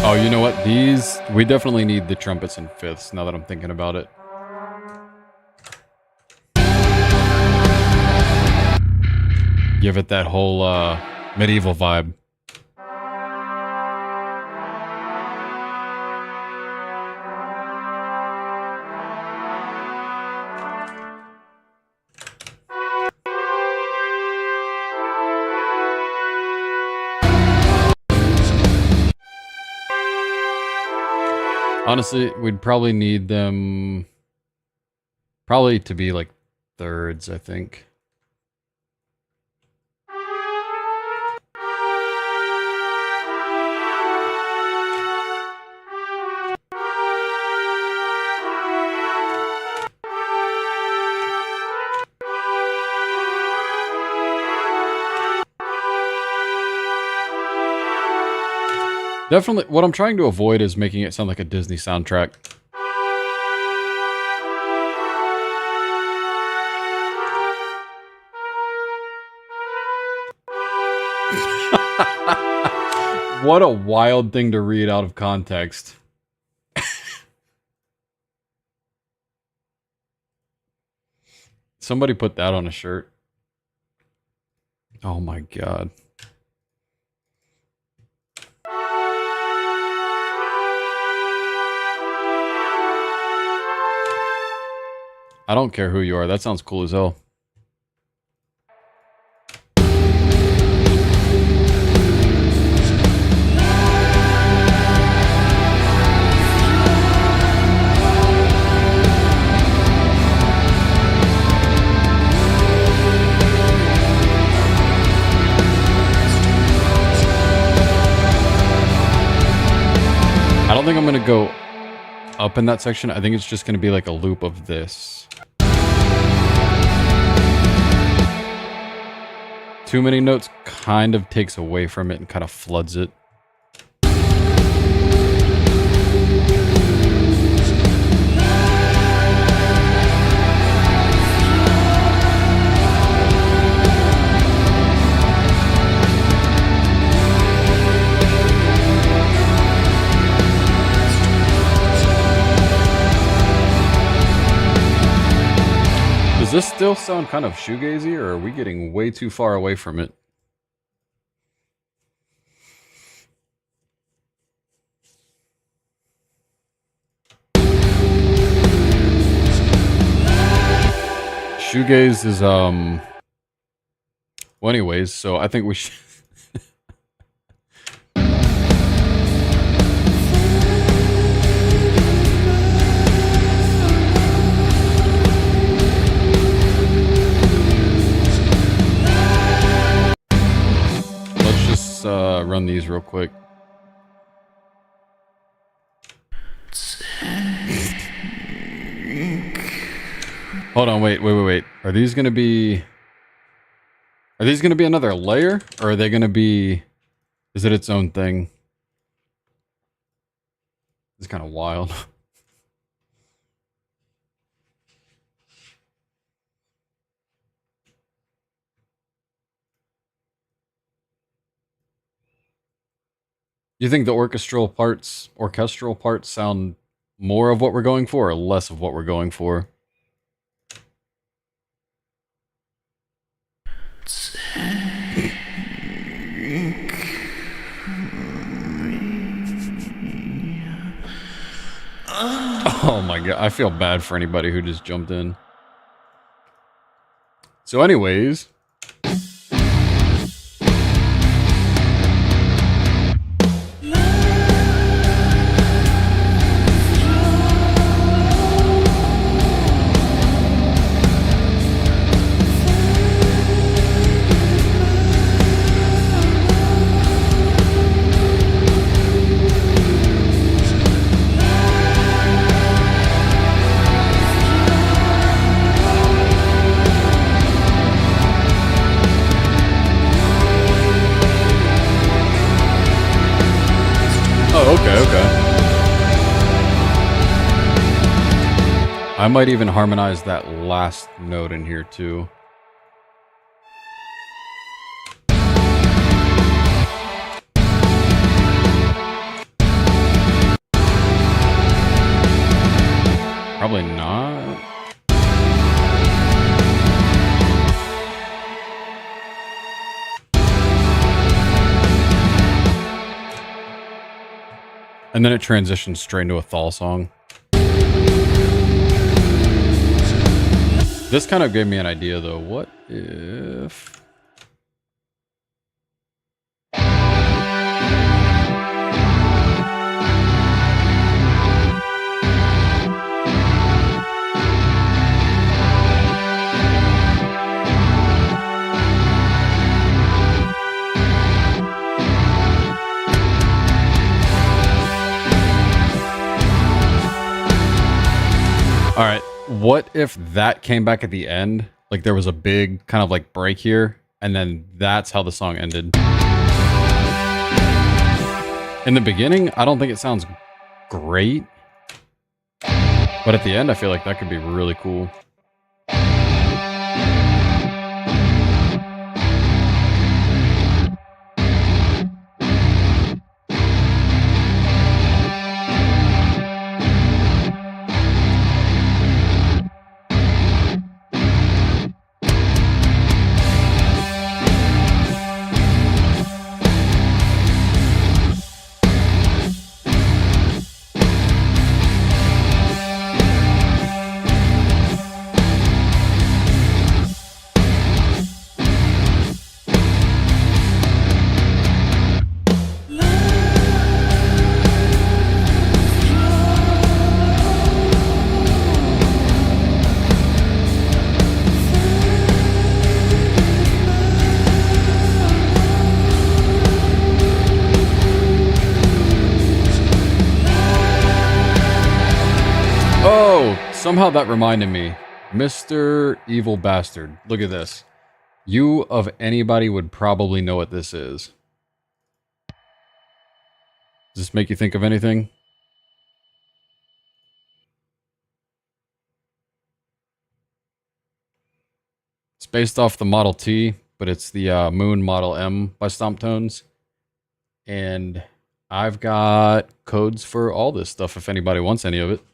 Oh, you know what? These, we definitely need the trumpets and fifths now that I'm thinking about it. Give it that whole medieval vibe. Honestly, we'd probably need them probably to be like thirds, I think. Definitely, what I'm trying to avoid is making it sound like a Disney soundtrack. What a wild thing to read out of context. Somebody put that on a shirt. Oh my god. I don't care who you are. That sounds cool as hell. I don't think I'm going to go up in that section. I think it's just going to be like a loop of this. Too many notes kind of takes away from it and kind of floods it. Does this still sound kind of shoegazy, or are we getting way too far away from it? Shoegaze is, well, anyways, so I think we should... run these real quick. Hold on, wait. Are these gonna be another layer? Or are they gonna be... Is it its own thing? It's kind of wild. You think the orchestral parts sound more of what we're going for or less of what we're going for? Oh my god, I feel bad for anybody who just jumped in. So anyways, okay. I might even harmonize that last note in here too. Probably not. And then it transitions straight into a Thal song. This kind of gave me an idea though. What if... All right, what if that came back at the end? Like there was a big kind of like break here, and then that's how the song ended. In the beginning, I don't think it sounds great, but at the end, I feel like that could be really cool. Somehow that reminded me, Mr. Evil Bastard. Look at this. You of anybody would probably know what this is. Does this make you think of anything? It's based off the Model T, but it's the Moon Model M by Stomp Tones. And I've got codes for all this stuff if anybody wants any of it.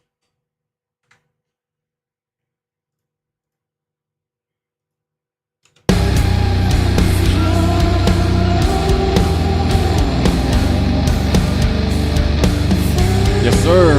Yes, sir.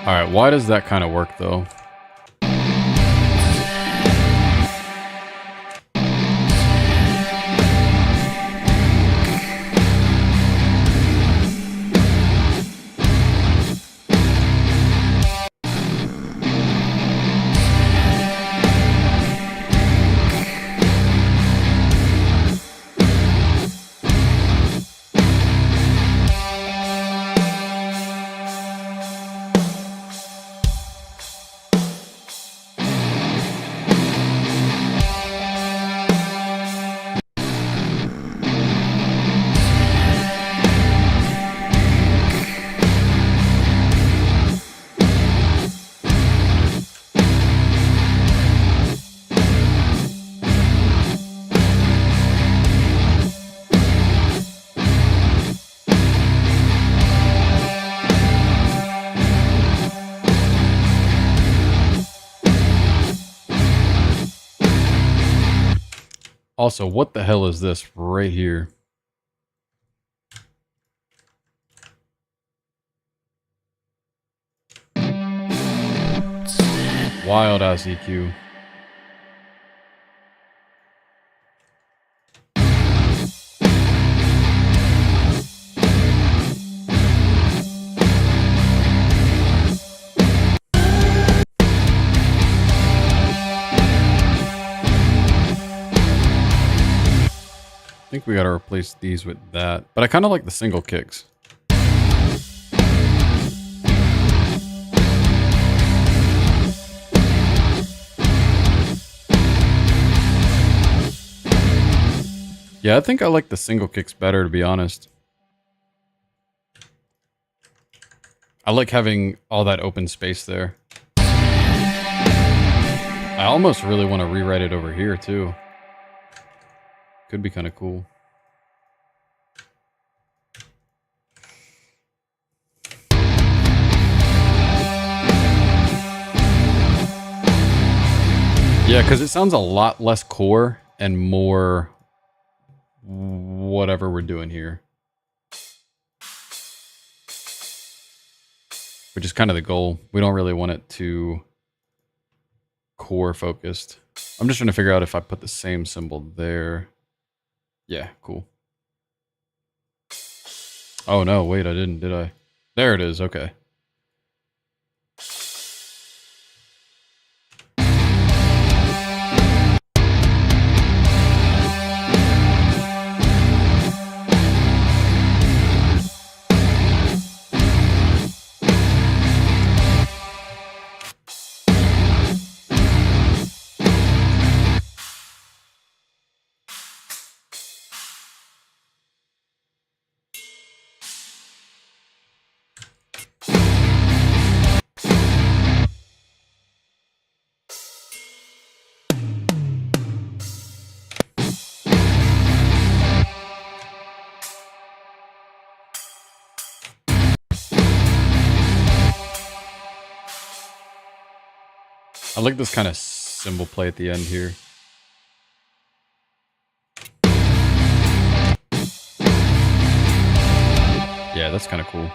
All right, why does that kind of work though? Also, what the hell is this right here? Wild ass EQ. I think we gotta replace these with that. But I kind of like the single kicks. Yeah, I think I like the single kicks better, to be honest. I like having all that open space there. I almost really want to rewrite it over here, too. Could be kind of cool. Yeah, because it sounds a lot less core and more whatever we're doing here. Which is kind of the goal. We don't really want it to core focused. I'm just trying to figure out if I put the same symbol there. Yeah, cool. Oh no, wait, I didn't, did I? There it is, okay. I like this kind of cymbal play at the end here. Yeah, that's kind of cool.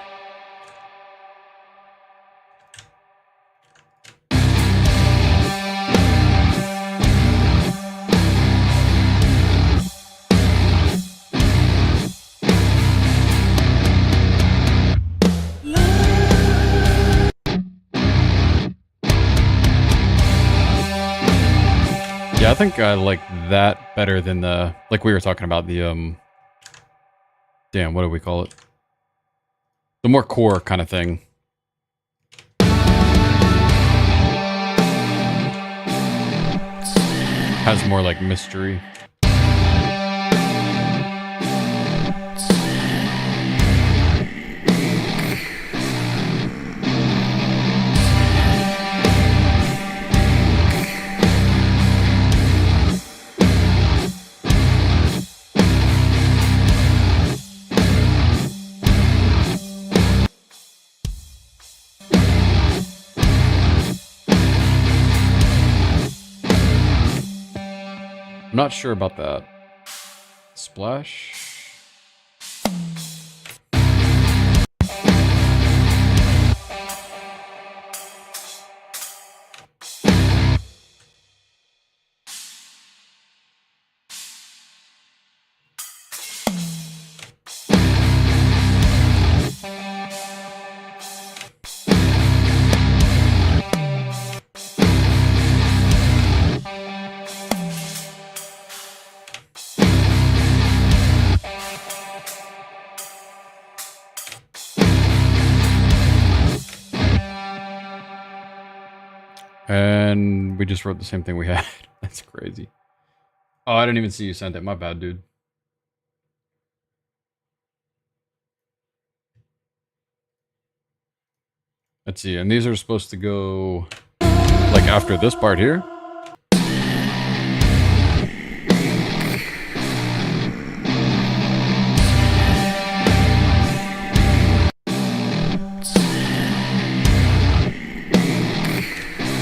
Yeah, I think I like that better than the, like we were talking about, the, damn, what do we call it? The more core kind of thing. Has more like mystery. I'm not sure about that. Splash? And we just wrote the same thing we had. That's crazy. Oh, I didn't even see you sent it. My bad, dude. Let's see. And these are supposed to go like after this part here.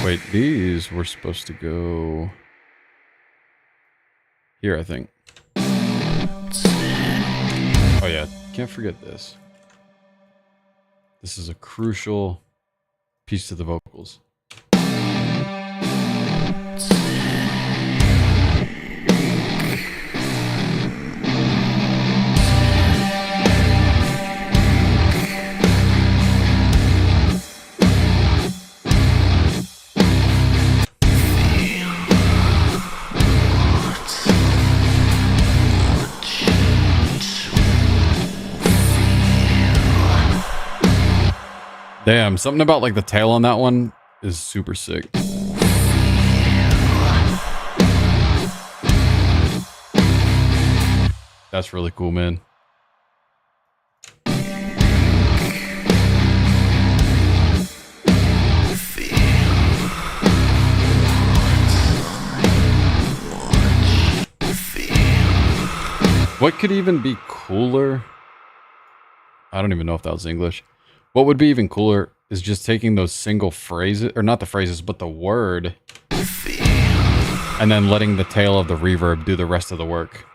Wait, these were supposed to go here, I think. Oh yeah, can't forget this. This is a crucial piece to the vocals. Damn, something about like the tail on that one is super sick. That's really cool, man. What could even be cooler? I don't even know if that was English. What would be even cooler is just taking those single phrases, or not the phrases, but the word, and then letting the tail of the reverb do the rest of the work.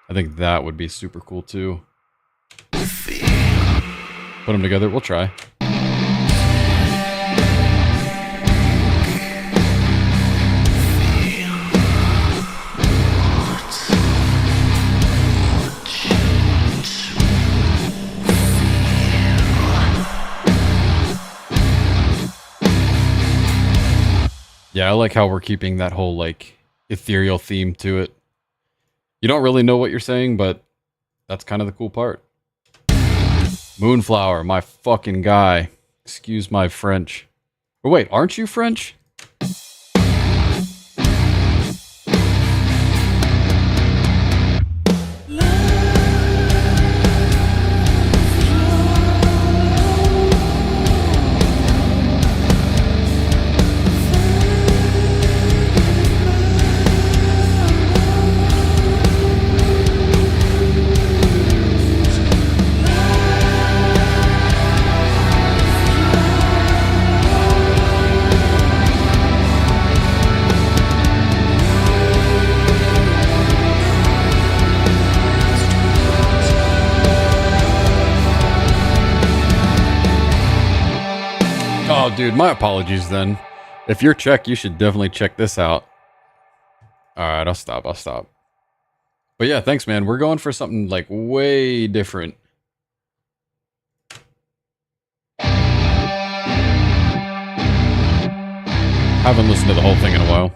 I think that would be super cool too. Put them together, we'll try. Yeah, I like how we're keeping that whole, like, ethereal theme to it. You don't really know what you're saying, but that's kind of the cool part. Moonflower, my fucking guy. Excuse my French. Or wait, aren't you French? Oh, dude, my apologies then. If you're Czech, you should definitely check this out. Alright, I'll stop. But yeah, thanks, man. We're going for something, like, way different. Haven't listened to the whole thing in a while.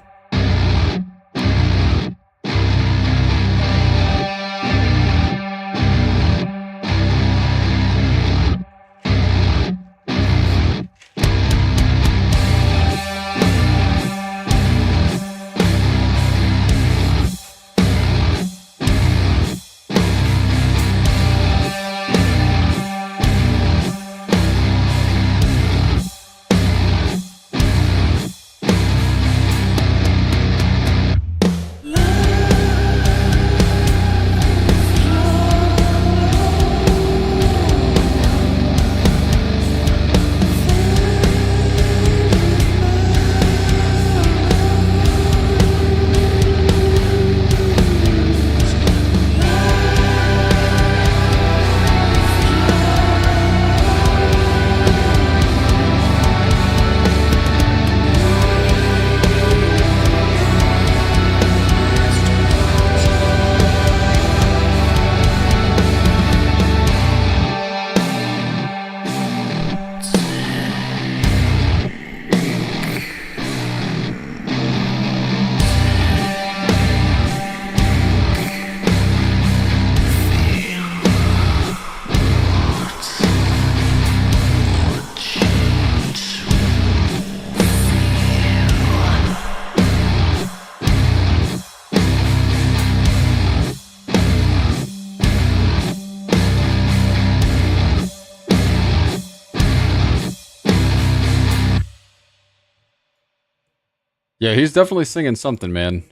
Yeah, he's definitely singing something, man.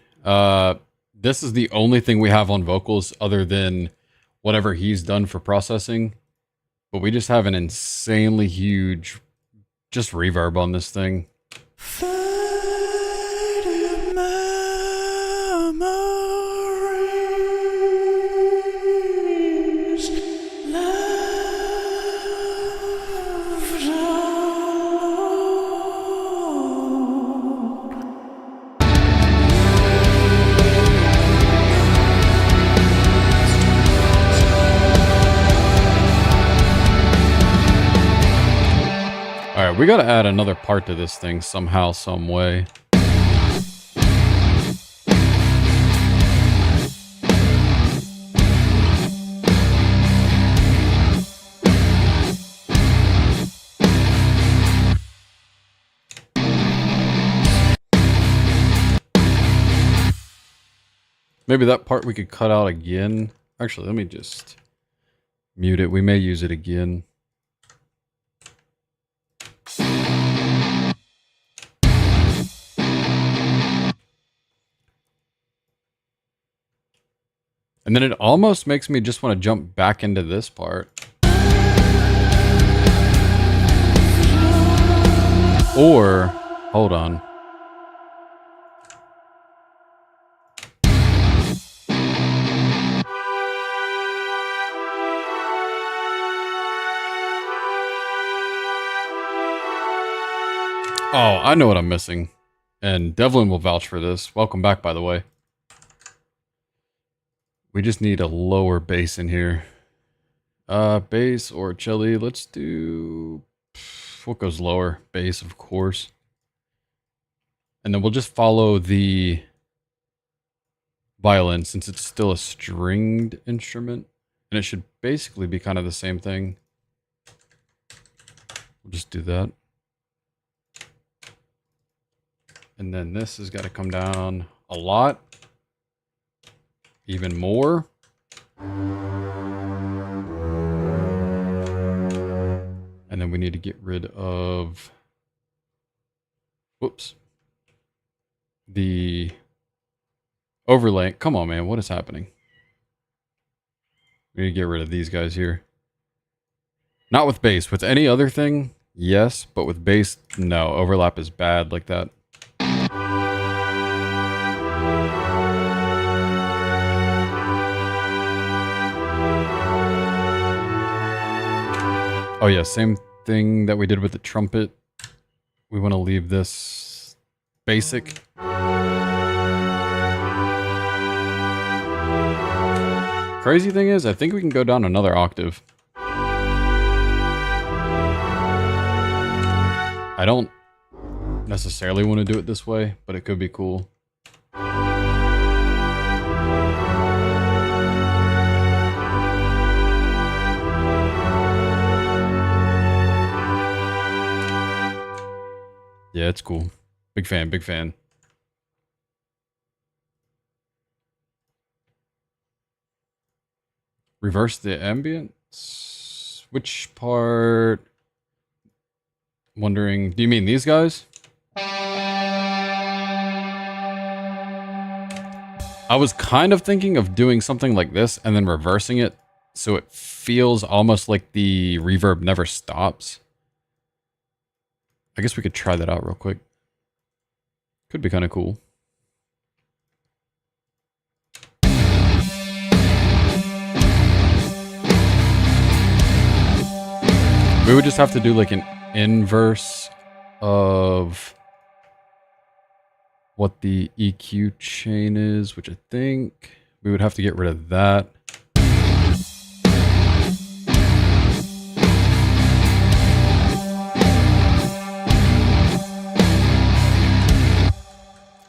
This is the only thing we have on vocals other than whatever he's done for processing. But we just have an insanely huge just reverb on this thing. Fade, my amor. We gotta add another part to this thing somehow, some way. Maybe that part we could cut out again. Actually, let me just mute it. We may use it again. And then it almost makes me just want to jump back into this part. Or, hold on. Oh, I know what I'm missing. And Devlin will vouch for this. Welcome back, by the way. We just need a lower bass in here. Bass or cello. Let's do... What goes lower? Bass, of course. And then we'll just follow the violin since it's still a stringed instrument. And it should basically be kind of the same thing. We'll just do that. And then this has got to come down a lot. Even more. And then we need to get rid of, whoops, the overlay. Come on, man. What is happening? We need to get rid of these guys here. Not with bass. With any other thing, yes. But with bass, no. Overlap is bad like that. Oh yeah, same thing that we did with the trumpet. We want to leave this basic. Crazy thing is, I think we can go down another octave. I don't necessarily want to do it this way, but it could be cool. Yeah, it's cool. Big fan, big fan. Reverse the ambience? Which part? I'm wondering, do you mean these guys? I was kind of thinking of doing something like this and then reversing it so it feels almost like the reverb never stops. I guess we could try that out real quick. Could be kind of cool. We would just have to do like an inverse of what the EQ chain is, which I think we would have to get rid of that.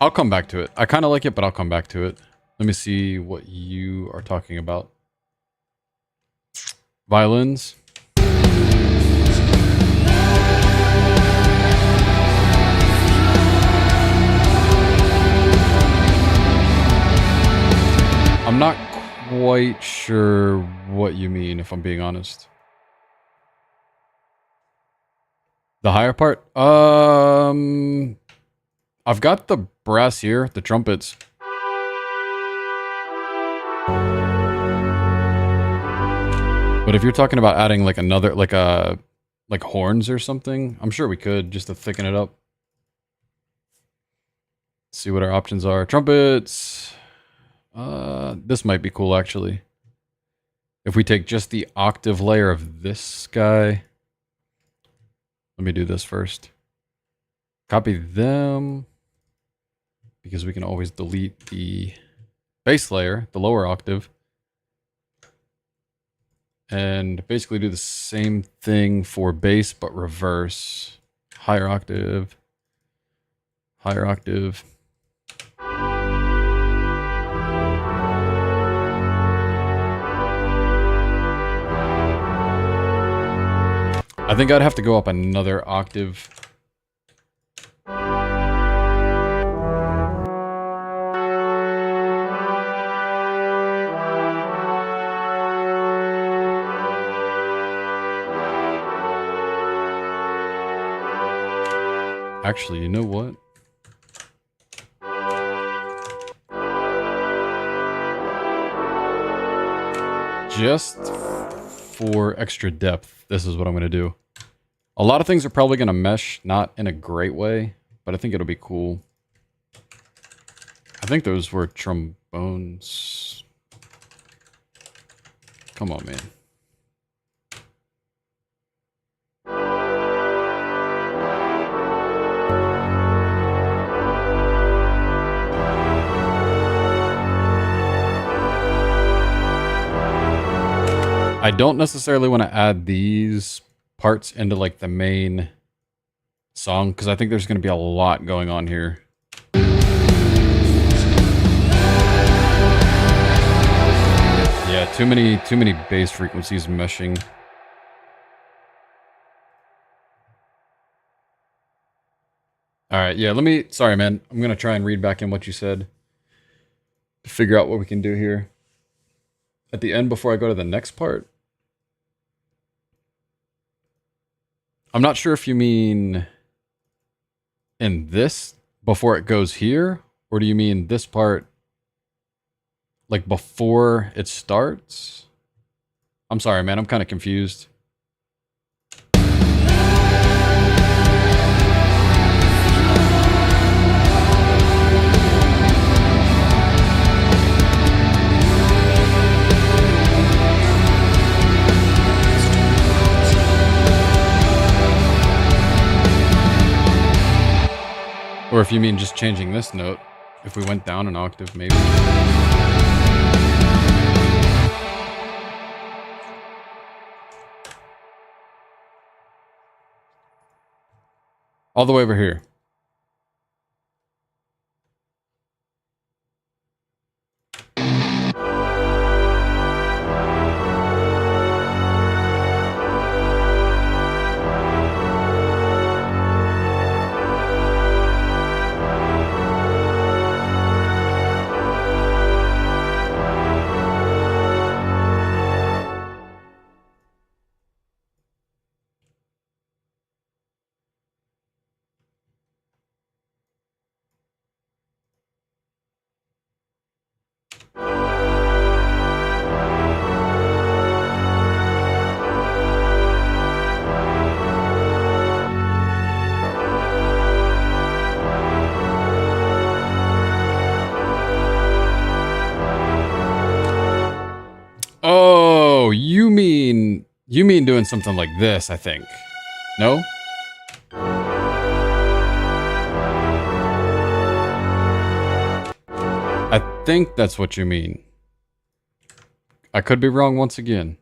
I'll come back to it. I kind of like it, but I'll come back to it. Let me see what you are talking about. Violins. I'm not quite sure what you mean, if I'm being honest. The higher part? I've got the brass here, the trumpets. But if you're talking about adding like another, like horns or something, I'm sure we could just to thicken it up. See what our options are. Trumpets. This might be cool actually. If we take just the octave layer of this guy. Let me do this first. Copy them. Because we can always delete the bass layer, the lower octave. And basically do the same thing for bass, but reverse. higher octave, higher octave. I think I'd have to go up another octave. Actually, you know what? Just for extra depth, this is what I'm going to do. A lot of things are probably going to mesh, not in a great way, but I think it'll be cool. I think those were trombones. Come on, man. I don't necessarily want to add these parts into like the main song because I think there's going to be a lot going on here. Yeah, too many bass frequencies meshing. All right, yeah, sorry man, I'm going to try and read back in what you said to figure out what we can do here. At the end before I go to the next part. I'm not sure if you mean in this before it goes here, or do you mean this part like before it starts? I'm sorry, man. I'm kind of confused. Or if you mean just changing this note, if we went down an octave, maybe. All the way over here. Oh, you mean doing something like this, I think. No? I think that's what you mean. I could be wrong once again.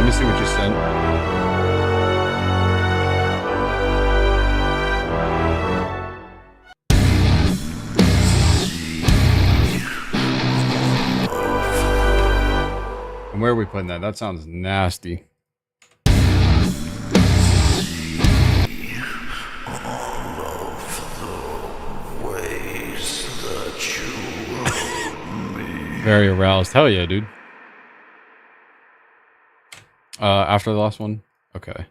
me see what you sent. And where are we putting that? That sounds nasty. Very aroused. Hell yeah, dude. After the last one? Okay.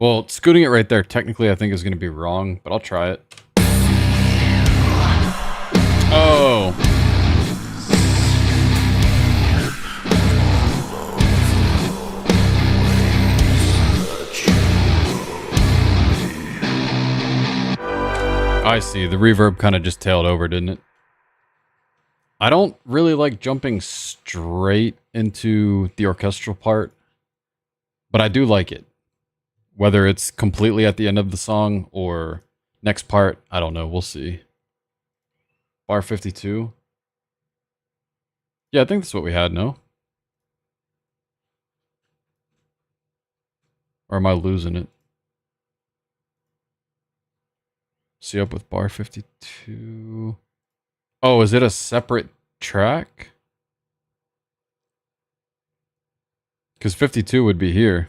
Well, scooting it right there, technically, I think is going to be wrong, but I'll try it. Oh. I see. The reverb kind of just tailed over, didn't it? I don't really like jumping straight into the orchestral part, but I do like it. Whether it's completely at the end of the song or next part, I don't know. We'll see. Bar 52. Yeah, I think that's what we had, no? Or am I losing it? See up with bar 52. Oh, is it a separate track? Because 52 would be here.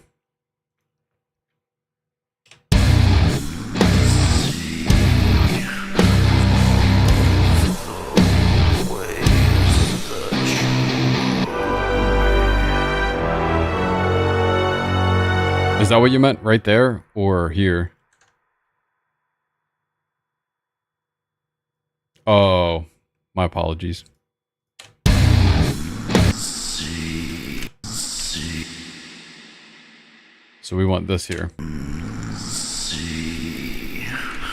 Is that what you meant right there or here? Oh, my apologies. So we want this here.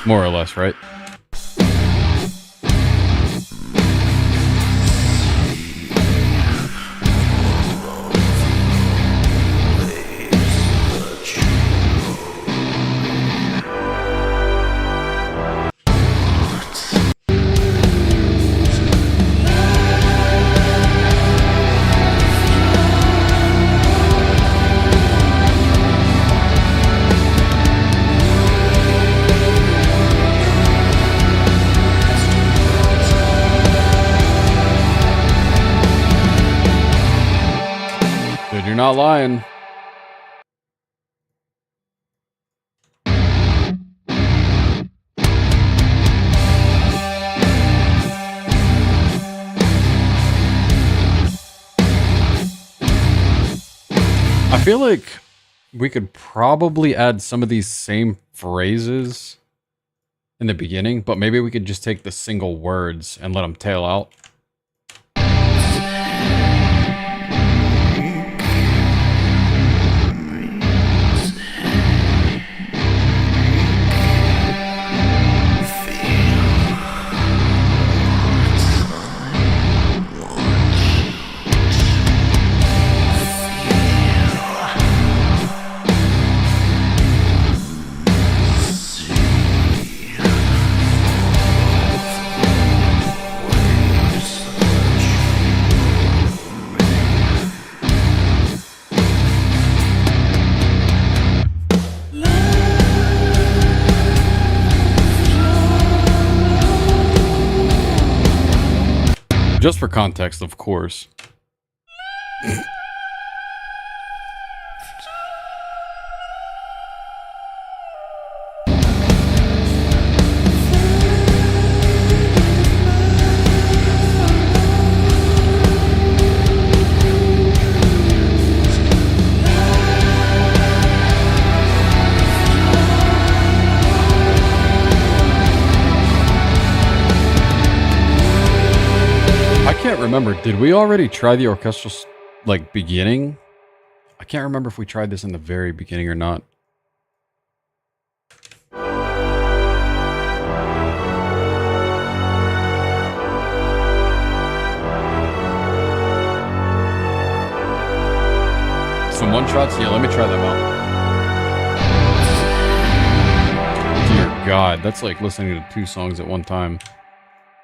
More or less, right? You're not lying. I feel like we could probably add some of these same phrases in the beginning, but maybe we could just take the single words and let them tail out. Just for context, of course. I can't remember. Did we already try the orchestral like beginning. I can't remember if we tried this in the very beginning or not. Some one shots? Yeah, let me try them out. Dear God, that's like listening to 2 songs at one time.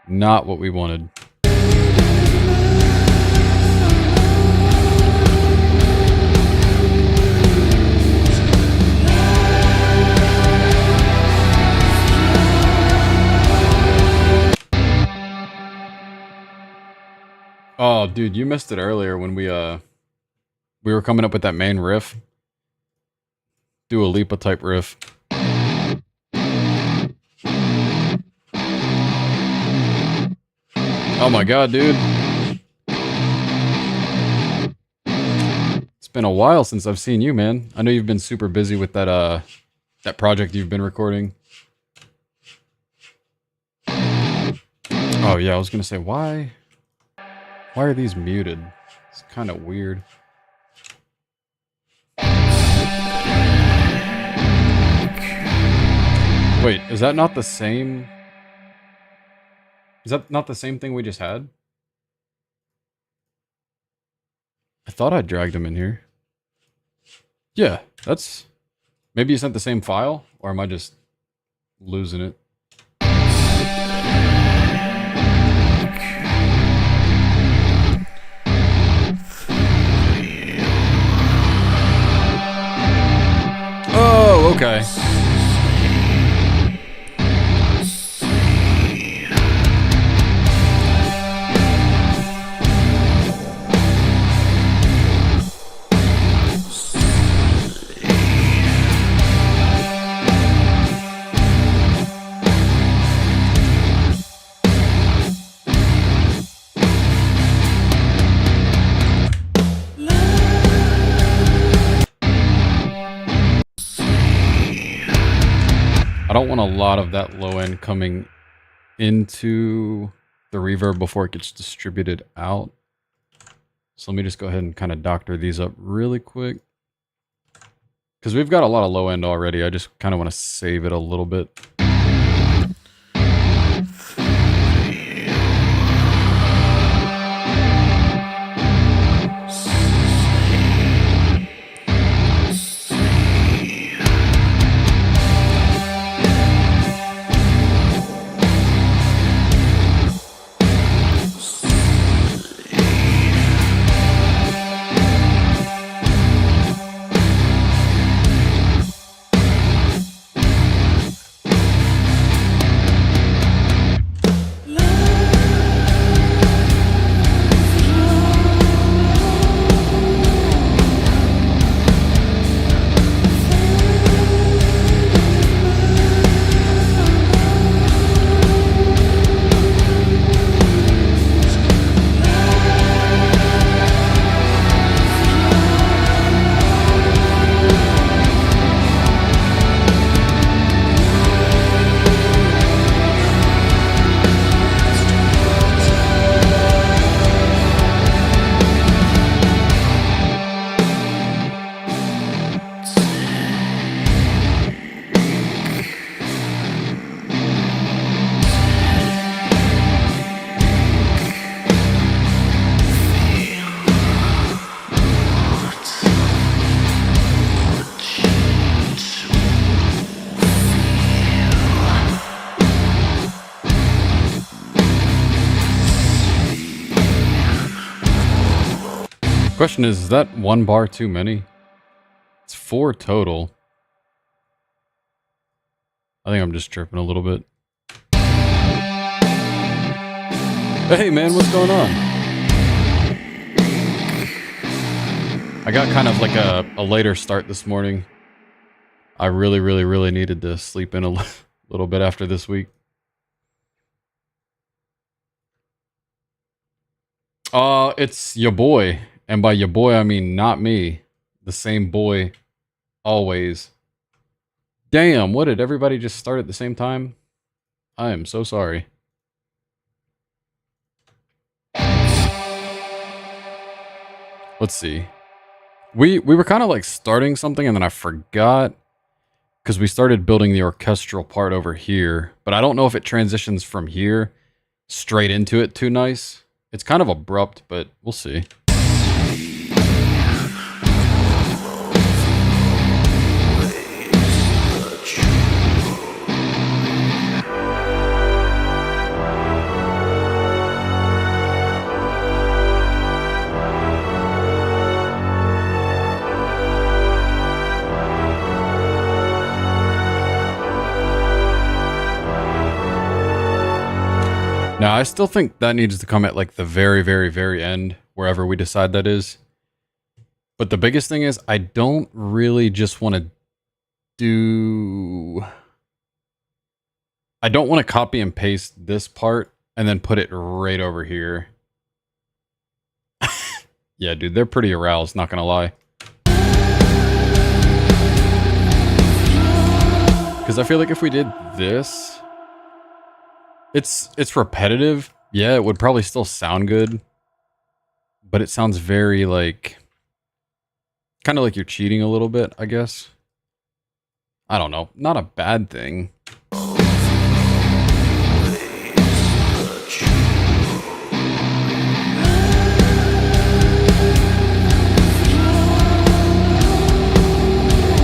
Not what we wanted. Oh, dude, you missed it earlier when we were coming up with that main riff. Dua Lipa type riff. Oh my God, dude. It's been a while since I've seen you, man. I know you've been super busy with that that project you've been recording. Oh yeah, I was gonna say, why are these muted? It's kind of weird. Wait, is that not the same? Is that not the same thing we just had? I thought I dragged him in here. Yeah, that's... Maybe you sent the same file? Or am I just losing it? Oh, okay. I don't want a lot of that low end coming into the reverb before it gets distributed out. So let me just go ahead and kind of doctor these up really quick. Because we've got a lot of low end already. I just kind of want to save it a little bit. Question is that 1 bar too many? It's 4 total. I think I'm just tripping a little bit. Hey man, what's going on? I got kind of like a later start this morning. I really needed to sleep in a little bit after this week. It's your boy. And by your boy, I mean not me. The same boy always. Damn, what did everybody just start at the same time? I am so sorry. Let's let's see. We were kind of like starting something and then I forgot because we started building the orchestral part over here, but I don't know if it transitions from here straight into it too nice. It's kind of abrupt, but we'll see. Now, I still think that needs to come at like the very, very, very end, wherever we decide that is. But the biggest thing is I don't really just want to do... I don't want to copy and paste this part and then put it right over here. Yeah, dude, they're pretty aroused, not gonna lie. Because I feel like if we did this... It's repetitive. Yeah, it would probably still sound good. But it sounds very like... kind of like you're cheating a little bit, I guess. I don't know. Not a bad thing.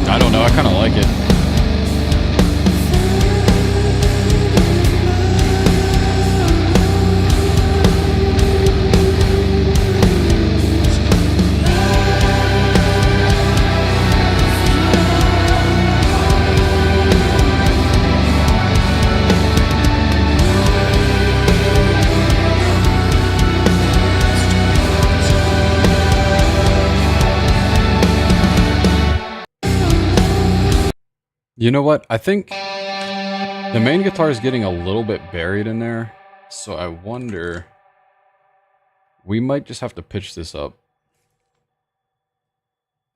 I don't know. I kind of like it. You know what? I think the main guitar is getting a little bit buried in there. So I wonder... we might just have to pitch this up.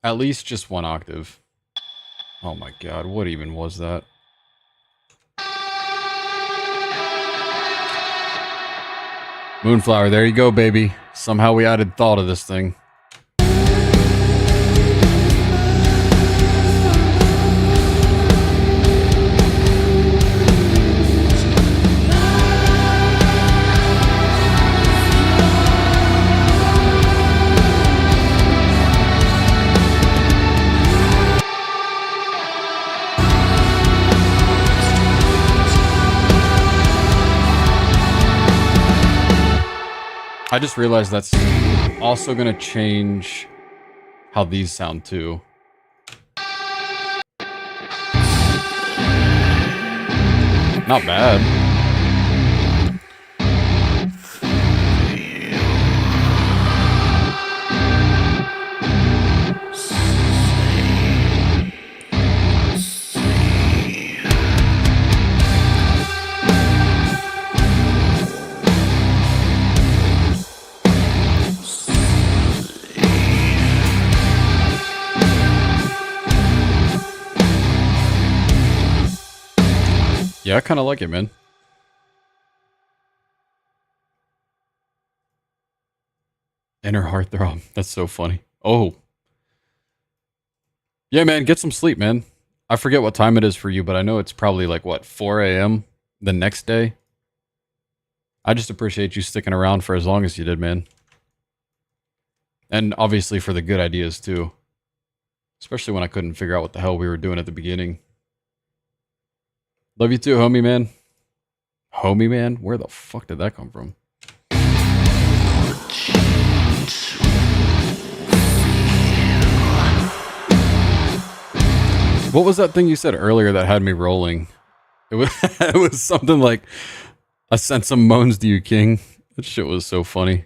At least just one octave. Oh my god, what even was that? Moonflower, there you go, baby. Somehow we added thought to this thing. I just realized that's also going to change how these sound too. Not bad. Yeah, I kind of like it, man. Inner heartthrob. That's so funny. Oh. Yeah, man, get some sleep, man. I forget what time it is for you, but I know it's probably like, what, 4 a.m. the next day? I just appreciate you sticking around for as long as you did, man. And obviously for the good ideas, too. Especially when I couldn't figure out what the hell we were doing at the beginning. Love you too, homie man. Homie man? Where the fuck did that come from? What was that thing you said earlier that had me rolling? It was, it was something like, I sent some moans to you, King. That shit was so funny.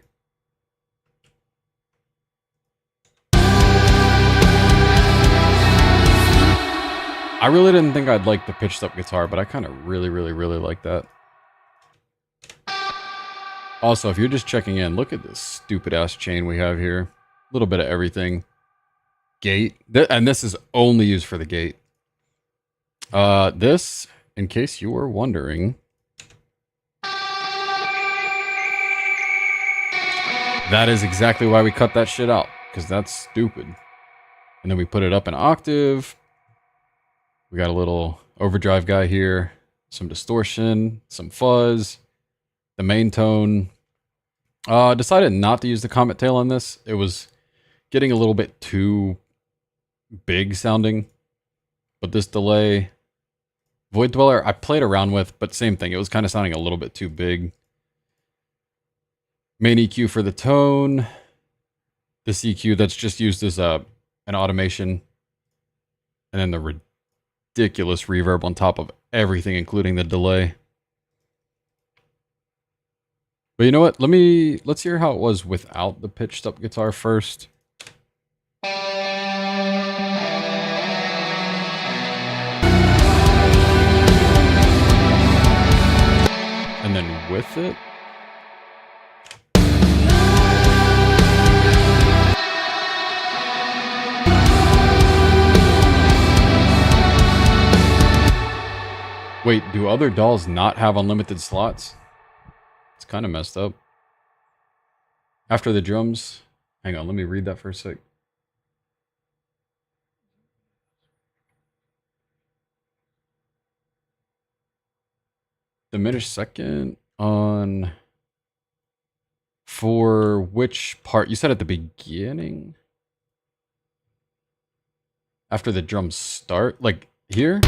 I really didn't think I'd like the pitched up guitar, but I kind of really like that. Also, if you're just checking in, look at this stupid ass chain we have here. A little bit of everything. Gate. And this is only used for the gate. This, in case you were wondering. That is exactly why we cut that shit out. because that's stupid. And then we put it up an octave. We got a little overdrive guy here, some distortion, some fuzz, the main tone. Decided not to use the Comet Tail on this. It was getting a little bit too big sounding. But this delay, Void Dweller, I played around with, but same thing. It was kind of sounding a little bit too big. Main EQ for the tone. This EQ that's just used as an automation. And then the ridiculous reverb on top of everything, including the delay. But you know what? Let's hear how it was without the pitched up guitar first. And then with it. Wait, do other dolls not have unlimited slots? It's kind of messed up. After the drums, hang on, let me read that for a sec. Diminished second on... For which part? You said at the beginning? After the drums start? Like here?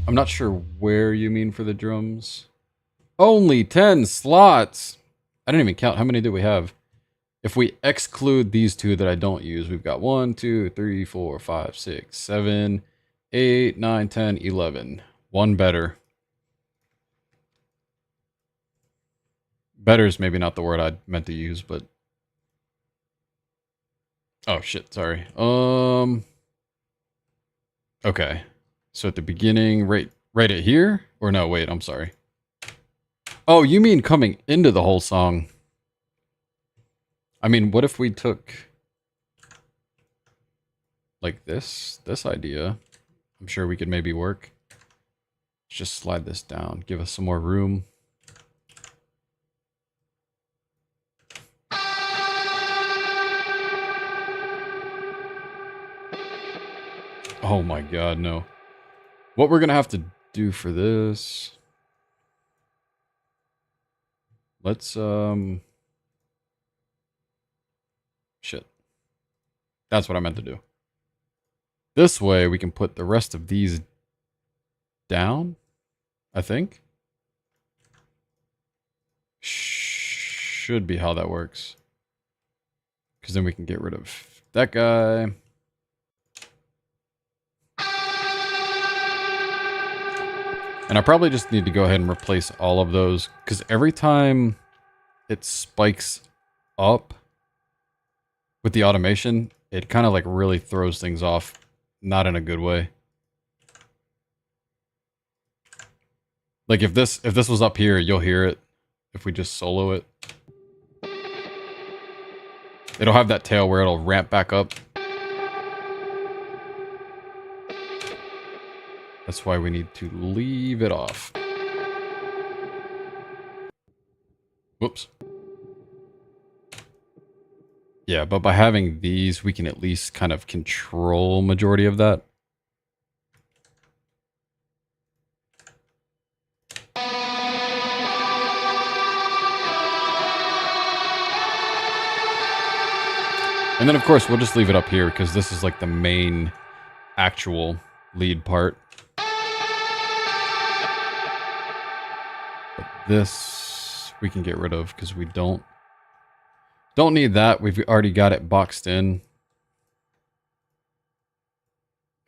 I'm not sure where you mean for the drums. Only 10 slots. I didn't even count. How many do we have? If we exclude these two that I don't use, we've got 1, 2, 3, 4, 5, 6, 7, 8, 9, 10, 11. One better. Better is maybe not the word I meant to use, but... Oh, shit. Sorry. Okay. So at the beginning, right at here? Or no, wait, I'm sorry. Oh, you mean coming into the whole song. I mean, what if we took like this idea? I'm sure we could maybe work. Let's just slide this down, give us some more room. Oh my God, no. What we're gonna have to do for this, let's shit. That's what I meant to do. This way we can put the rest of these down, I think. Should be how that works. Because then we can get rid of that guy. And I probably just need to go ahead and replace all of those, because every time it spikes up with the automation, it kind of like really throws things off, not in a good way. Like if this was up here, you'll hear it if we just solo it. It'll have that tail where it'll ramp back up. That's why we need to leave it off. Whoops. Yeah, but by having these, we can at least kind of control majority of that. And then, of course, we'll just leave it up here because this is like the main actual lead part. But this we can get rid of because we don't need that. We've already got it boxed in.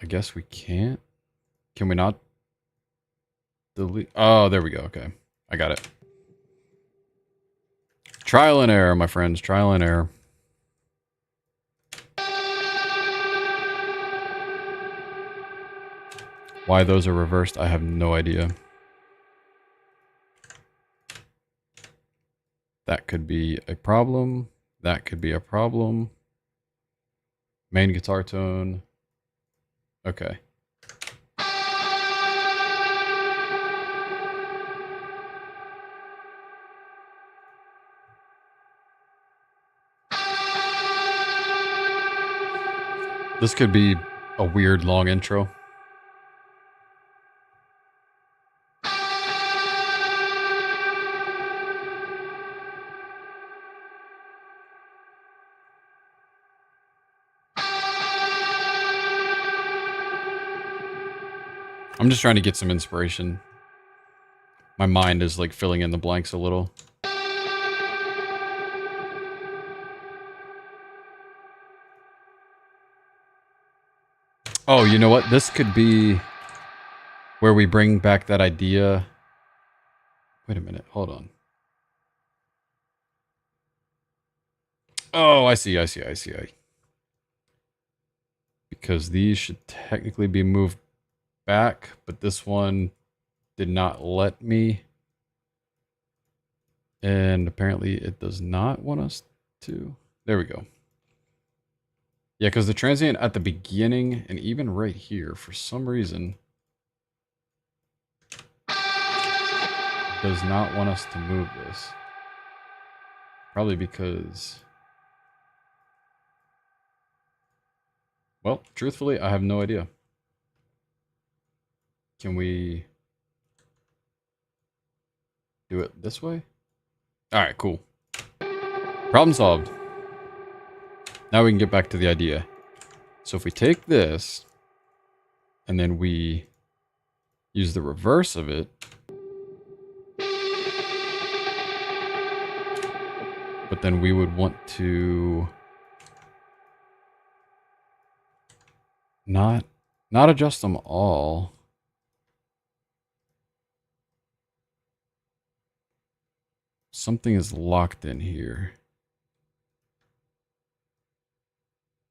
I guess we can't. Can we not delete? Oh, there we go. Okay. I got it. Trial and error, my friends. Trial and error. Why those are reversed, I have no idea. That could be a problem. That could be a problem. Main guitar tone. Okay. This could be a weird long intro. I'm just trying to get some inspiration. My mind is like filling in the blanks a little. Oh, you know what? This could be where we bring back that idea. Wait a minute. Hold on. Oh, I see. Because these should technically be moved back, but this one did not let me. And apparently it does not want us to. There we go. Yeah, because the transient at the beginning and even right here, for some reason, does not want us to move this. Probably because... Well, truthfully, I have no idea. Can we do it this way? Alright, cool. Problem solved. Now we can get back to the idea. So if we take this, and then we use the reverse of it, but then we would want to not adjust them all. Something is locked in here.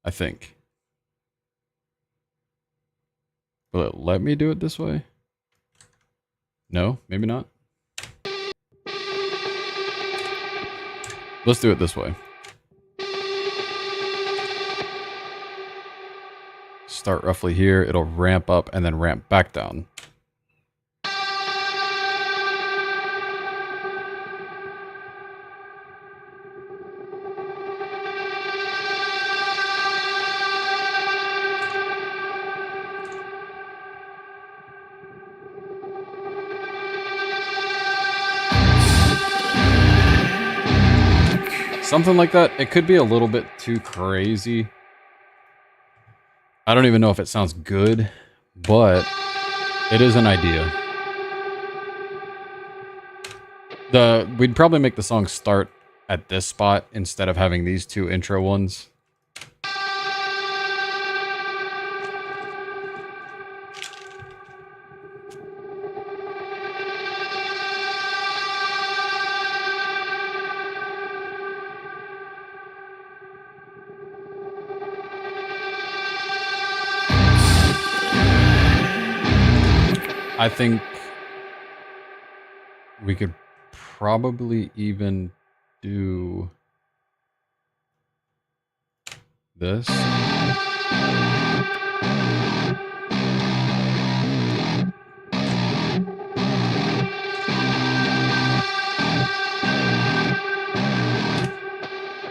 I think. Will it let me do it this way? No, maybe not. Let's do it this way. Start roughly here. It'll ramp up and then ramp back down. Something like that. It could be a little bit too crazy. I don't even know if it sounds good, but it is an idea. We'd probably make the song start at this spot instead of having these two intro ones. I think we could probably even do this.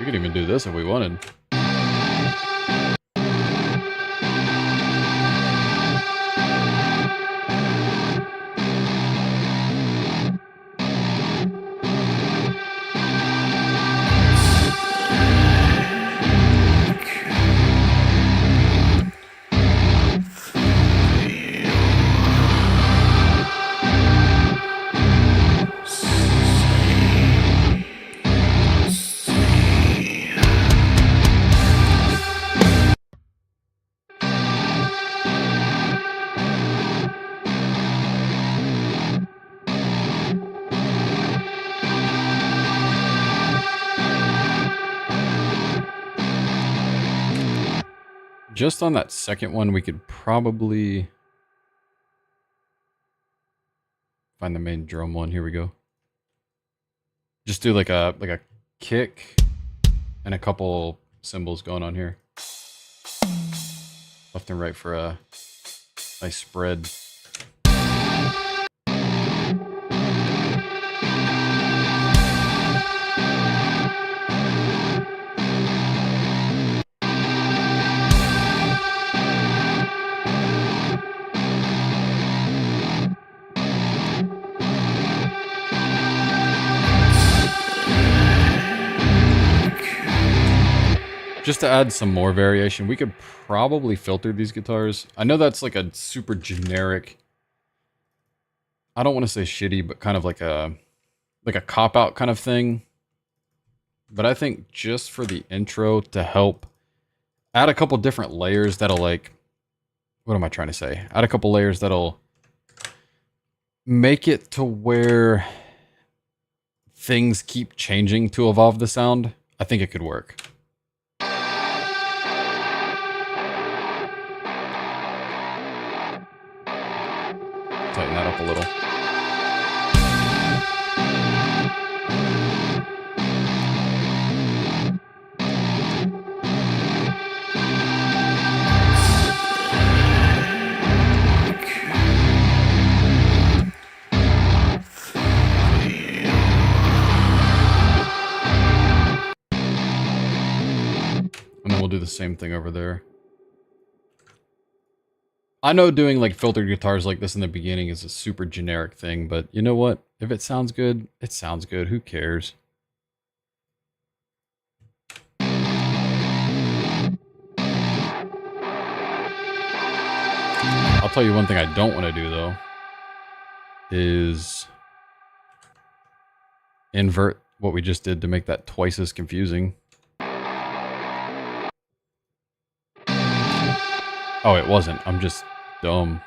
We could even do this if we wanted. Just on that second one, we could probably find the main drum one. Here we go. Just do like a kick and a couple cymbals going on here. Left and right for a nice spread. Just to add some more variation, we could probably filter these guitars. I know that's like a super generic, I don't want to say shitty, but kind of like a cop-out kind of thing. But I think just for the intro to help add a couple different layers that'll like, what am I trying to say? Add a couple layers that'll make it to where things keep changing to evolve the sound. I think it could work. Tighten that up a little. And then we'll do the same thing over there. I know doing like filtered guitars like this in the beginning is a super generic thing, but you know what? If it sounds good, it sounds good. Who cares? I'll tell you one thing I don't want to do though, is invert what we just did to make that twice as confusing. Oh, it wasn't. I'm just dumb.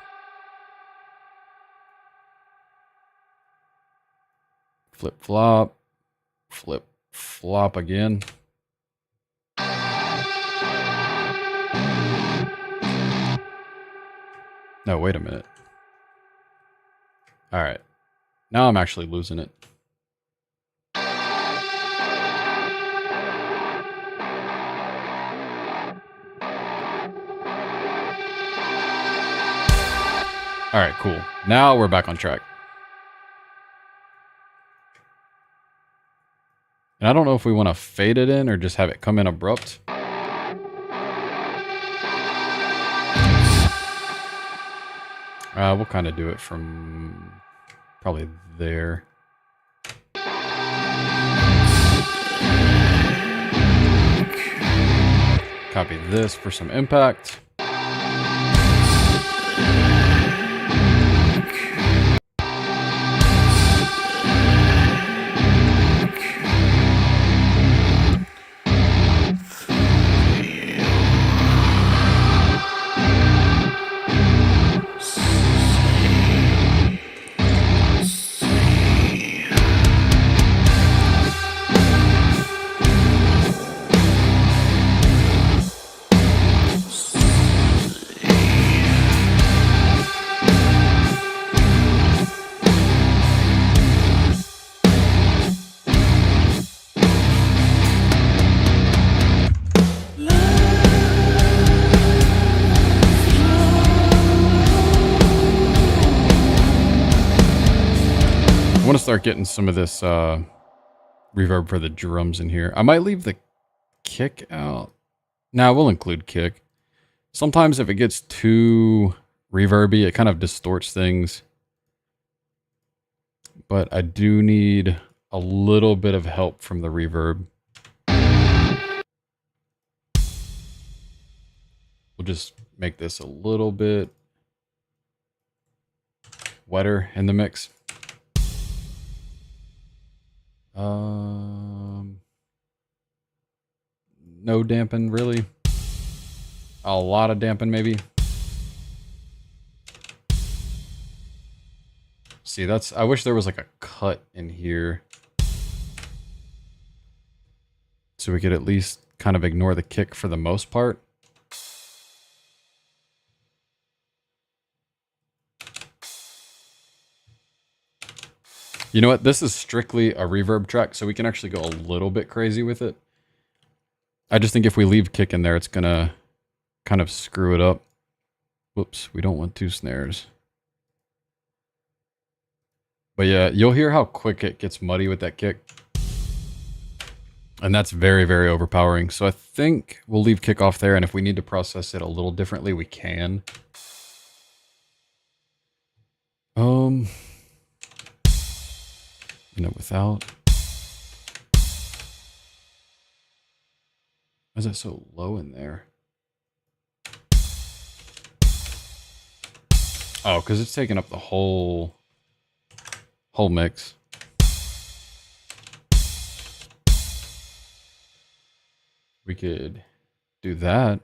Flip flop. Flip flop again. No, wait a minute. All right. Now I'm actually losing it. All right, cool. Now we're back on track. And I don't know if we want to fade it in or just have it come in abrupt. We'll kind of do it from probably there. Copy this for some impact. I want to start getting some of this reverb for the drums in here. I might leave the kick out. Nah, we'll include kick. Sometimes if it gets too reverby, it kind of distorts things. But I do need a little bit of help from the reverb. We'll just make this a little bit wetter in the mix. No dampen, really. A lot of dampen, maybe. See, that's, I wish there was like a cut in here, so we could at least kind of ignore the kick for the most part. You know what? This is strictly a reverb track, so we can actually go a little bit crazy with it. I just think if we leave kick in there, it's gonna kind of screw it up. Whoops, we don't want two snares. But yeah, you'll hear how quick it gets muddy with that kick. And that's very, very overpowering. So I think we'll leave kick off there, and if we need to process it a little differently, we can. Without. Why is it so low in there? Oh, because it's taking up the whole mix. We could do that.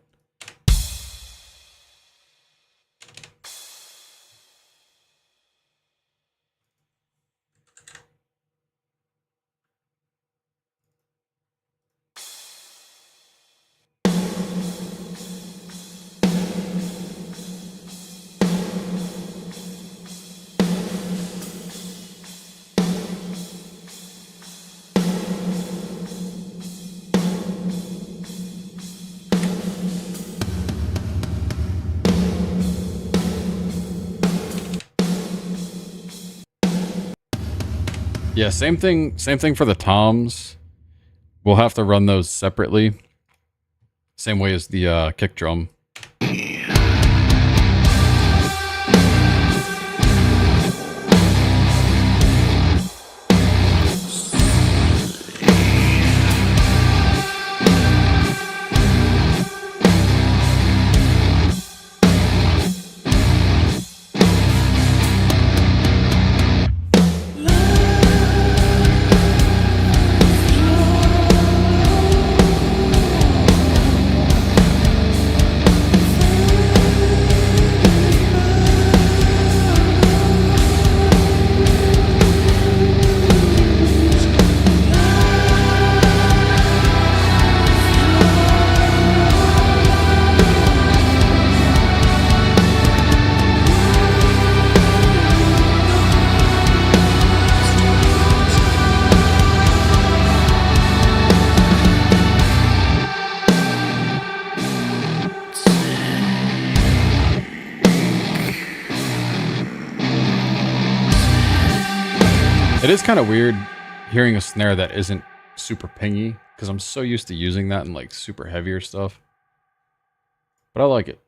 Yeah, same thing for the toms. We'll have to run those separately. Same way as the kick drum. It is kind of weird hearing a snare that isn't super pingy, because I'm so used to using that in like super heavier stuff. But I like it.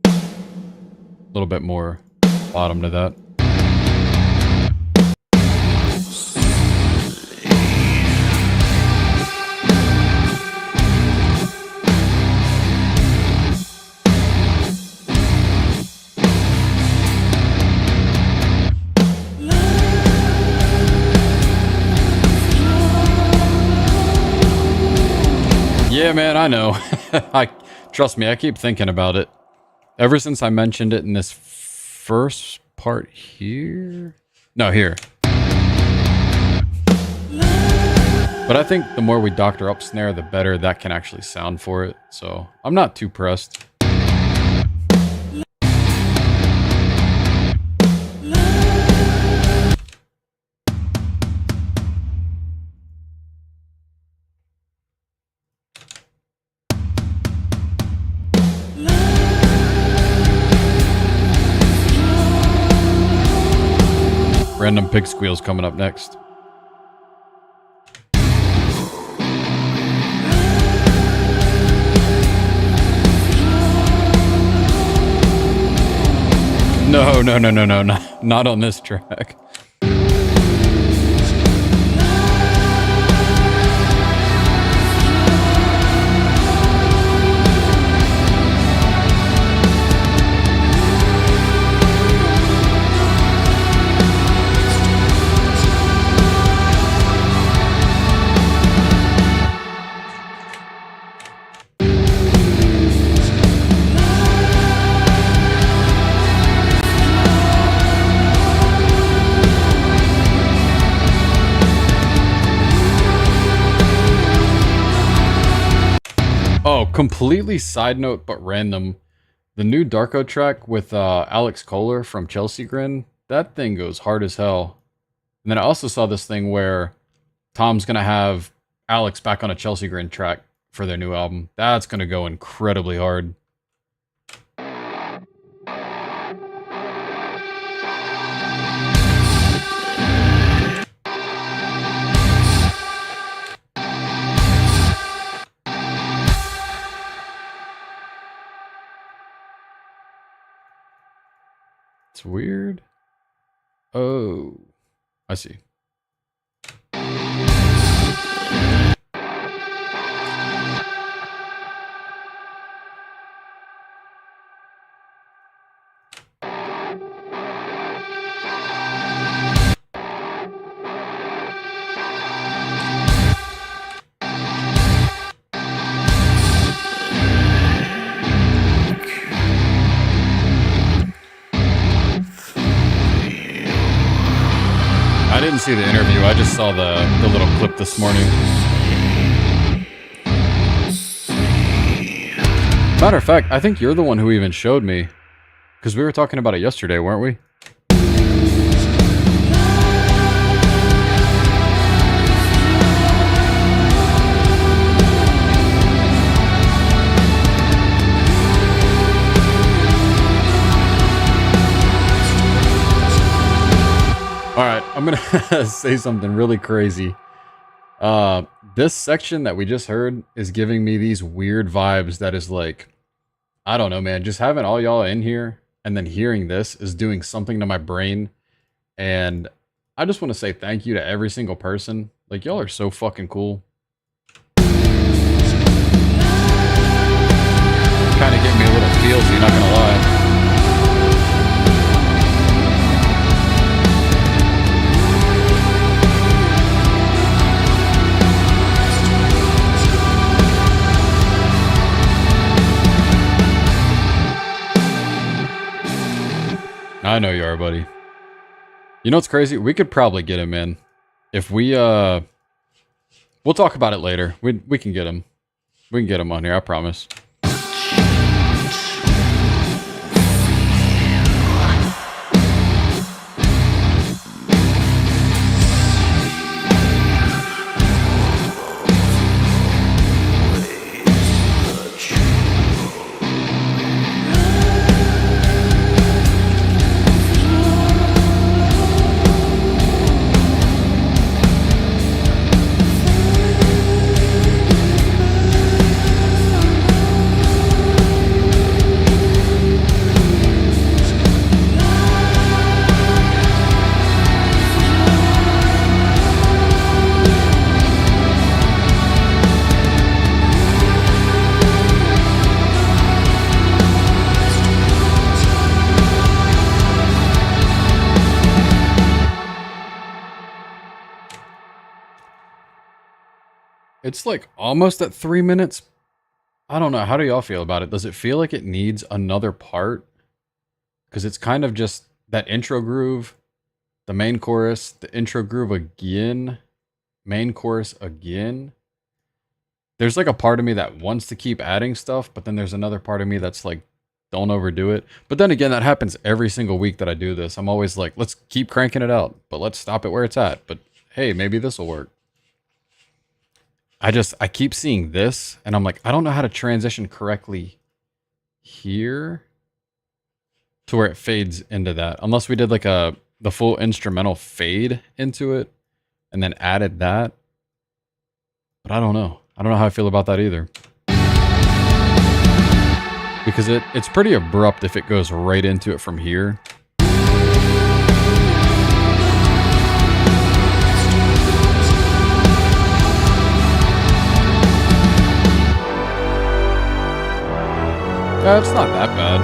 A little bit more bottom to that. Yeah, man, I know. Trust me, I keep thinking about it. Ever since I mentioned it in this first part here. No, here. But I think the more we doctor up snare, the better that can actually sound for it. So I'm not too pressed. Random pig squeals coming up next. No, not on this track. Completely side note, but random. The new Darko track with Alex Kohler from Chelsea Grin, that thing goes hard as hell. And then I also saw this thing where Tom's going to have Alex back on a Chelsea Grin track for their new album. That's going to go incredibly hard. It's weird. Oh, I see. I didn't see the interview. I just saw the little clip this morning. Matter of fact, I think you're the one who even showed me. Because we were talking about it yesterday, weren't we? Alright, I'm gonna say something really crazy. This section that we just heard is giving me these weird vibes that is like, I don't know, man. Just having all y'all in here and then hearing this is doing something to my brain. And I just want to say thank you to every single person. Like, y'all are so fucking cool. Kind of give me a little feelsy, not gonna lie. I know you are, buddy. You know what's crazy? We could probably get him in. If we, we'll talk about it later. We can get him. We can get him on here, I promise. It's like almost at 3 minutes. I don't know. How do y'all feel about it? Does it feel like it needs another part? Because it's kind of just that intro groove, the main chorus, the intro groove again, main chorus again. There's like a part of me that wants to keep adding stuff, but then there's another part of me that's like, don't overdo it. But then again, that happens every single week that I do this. I'm always like, let's keep cranking it out, but let's stop it where it's at. But hey, maybe this will work. I keep seeing this, and I'm like, I don't know how to transition correctly here to where it fades into that. Unless we did like the full instrumental fade into it and then added that. But I don't know. I don't know how I feel about that either. Because it's pretty abrupt if it goes right into it from here. It's not that bad.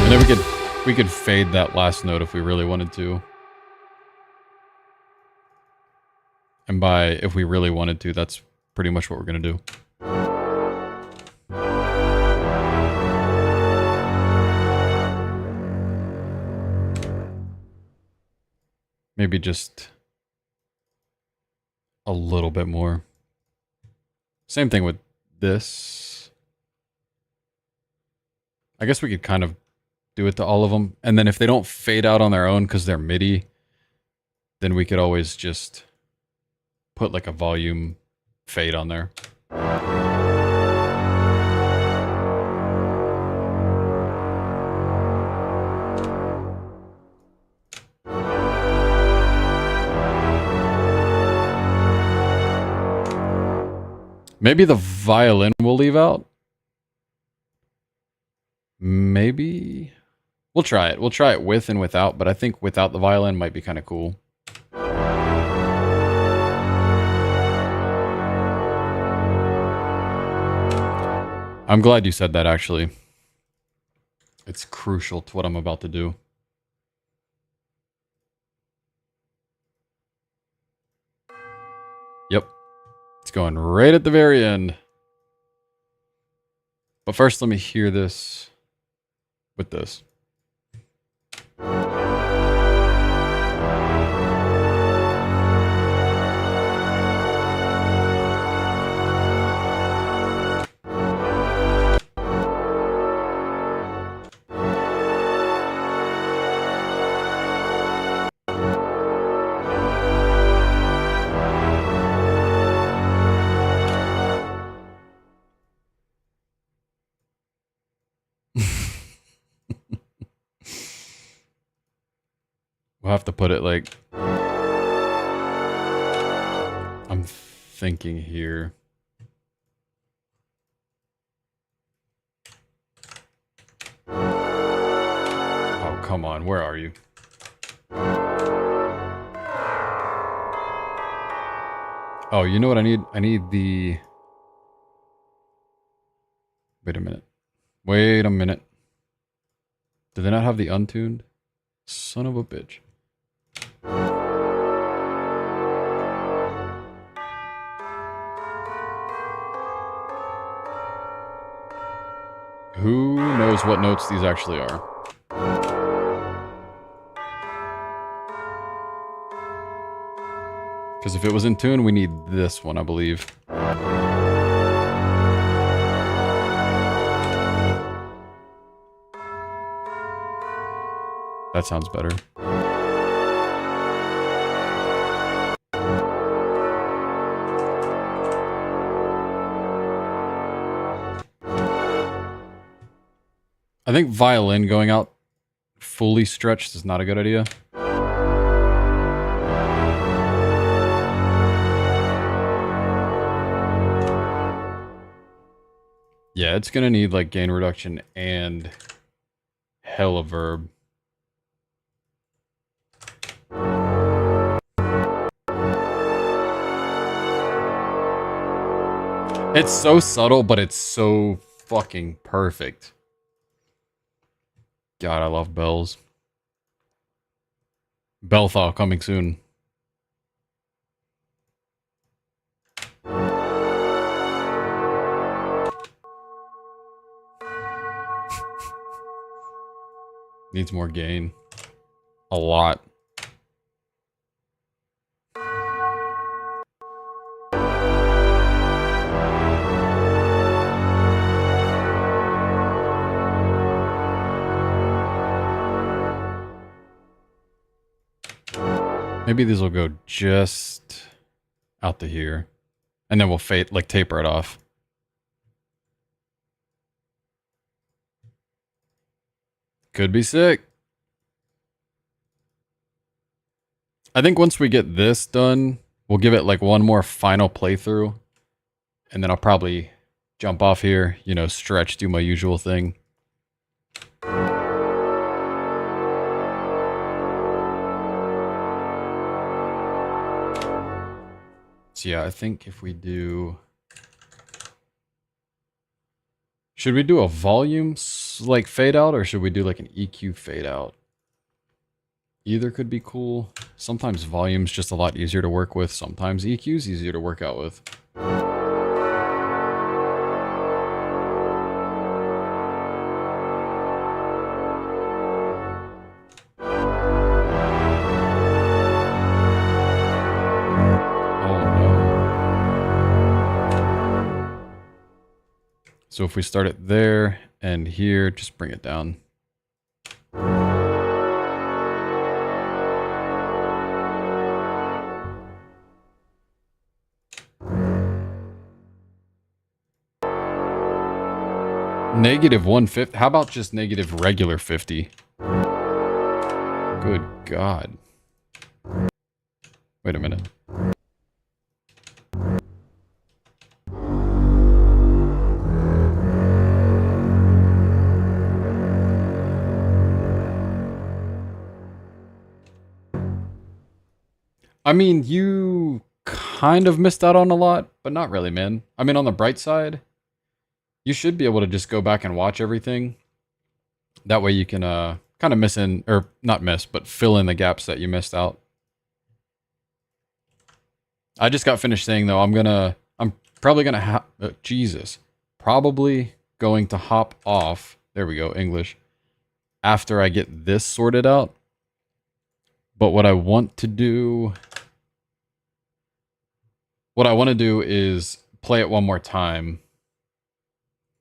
And then we could fade that last note if we really wanted to. And by if we really wanted to, that's pretty much what we're gonna do. maybe just a little bit more. Same thing with this. I guess we could kind of do it to all of them. And then if they don't fade out on their own because they're MIDI, then we could always just put like a volume fade on there. Maybe the violin we'll leave out. Maybe. We'll try it. We'll try it with and without, but I think without the violin might be kind of cool. I'm glad you said that, actually. It's crucial to what I'm about to do. Yep. It's going right at the very end. But first, let me hear this with this. We'll have to put it like... I'm thinking here. Oh, come on. Where are you? Oh, you know what I need? I need the... Wait a minute. Wait a minute. Do they not have the untuned? Son of a bitch. Who knows what notes these actually are? Because if it was in tune, we need this one, I believe. That sounds better. I think violin going out fully stretched is not a good idea. Yeah, it's gonna need like gain reduction and hella verb. It's so subtle, but it's so fucking perfect. God, I love bells. Belthaw coming soon. Needs more gain. A lot. Maybe these will go just out to here. And then we'll fade, like taper it off. Could be sick. I think once we get this done, we'll give it like one more final playthrough. And then I'll probably jump off here, you know, stretch, do my usual thing. So yeah, I think if we do... Should we do a volume like fade out or should we do like an EQ fade out? Either could be cool. Sometimes volume's just a lot easier to work with. Sometimes EQ's easier to work out with. So if we start it there and here, just bring it down. Negative 150. How about just negative regular 50? Good God. Wait a minute. I mean, you kind of missed out on a lot, but not really, man. I mean, on the bright side, you should be able to just go back and watch everything. That way you can kind of miss in, or not miss, but fill in the gaps that you missed out. I just got finished saying though, I'm probably gonna probably going to hop off. There we go, English. After I get this sorted out. But what I want to do is play it one more time,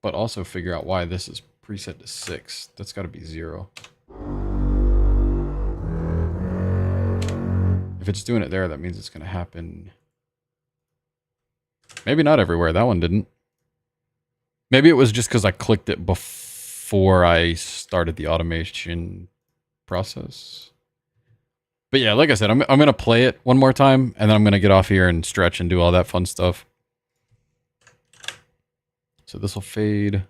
but also figure out why this is preset to 6. That's got to be 0. If it's doing it there, that means it's going to happen. Maybe not everywhere. That one didn't. Maybe it was just because I clicked it before I started the automation process. But yeah, like I said, I'm going to play it one more time, and then I'm going to get off here and stretch and do all that fun stuff. So this will fade.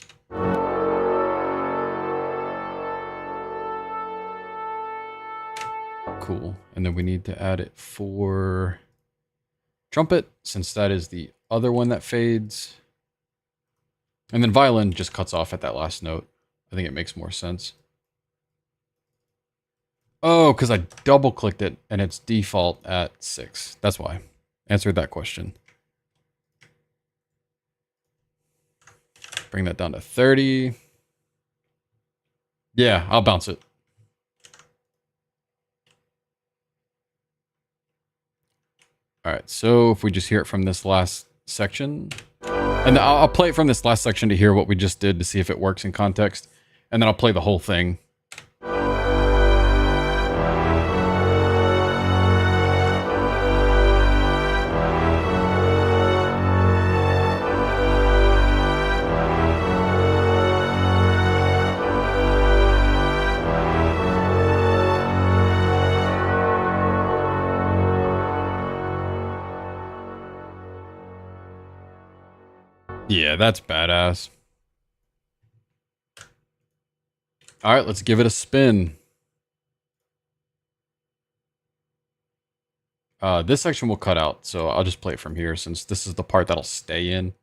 Cool. And then we need to add it for trumpet, since that is the other one that fades. And then violin just cuts off at that last note. I think it makes more sense. Oh, because I double clicked it and it's default at 6. That's why. Answered that question. Bring that down to 30. Yeah, I'll bounce it. All right, so if we just hear it from this last section, and I'll play it from this last section to hear what we just did to see if it works in context, and then I'll play the whole thing. Yeah, that's badass. All right, let's give it a spin. This section will cut out, so I'll just play it from here since this is the part that'll stay in.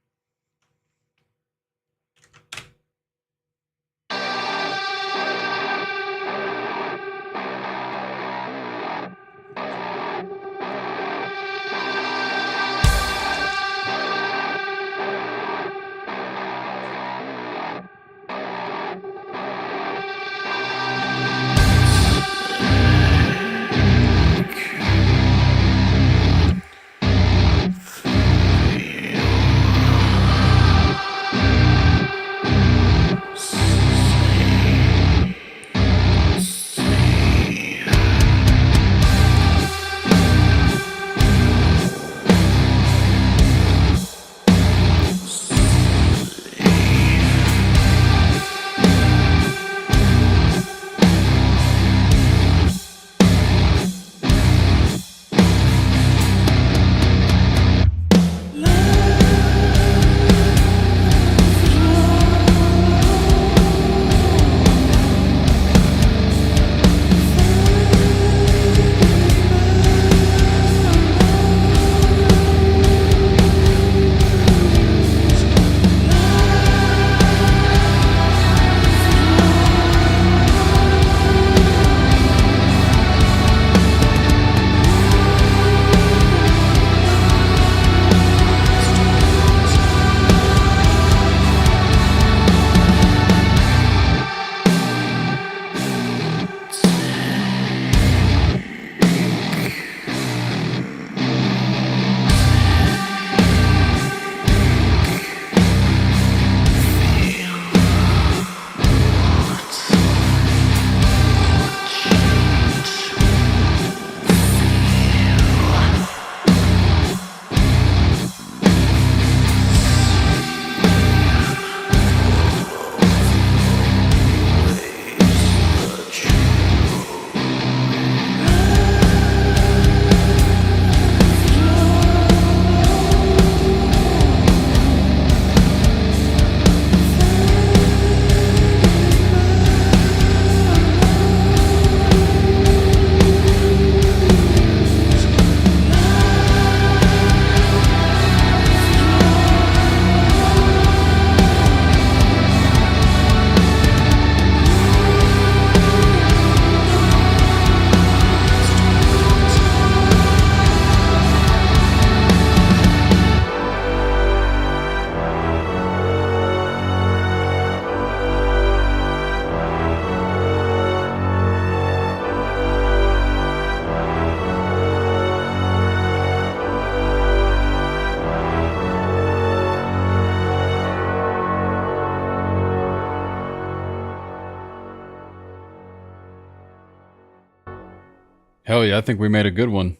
Hell yeah, I think we made a good one.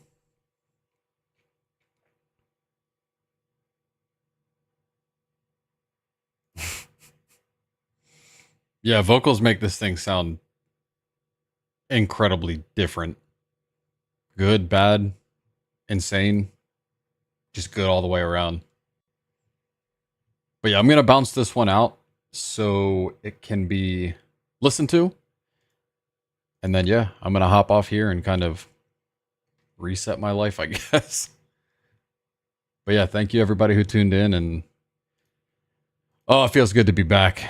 Yeah, vocals make this thing sound incredibly different. Good, bad, insane, just good all the way around. But yeah, I'm going to bounce this one out so it can be listened to. And then, yeah, I'm going to hop off here and kind of reset my life, I guess. But yeah, thank you everybody who tuned in. And oh, it feels good to be back.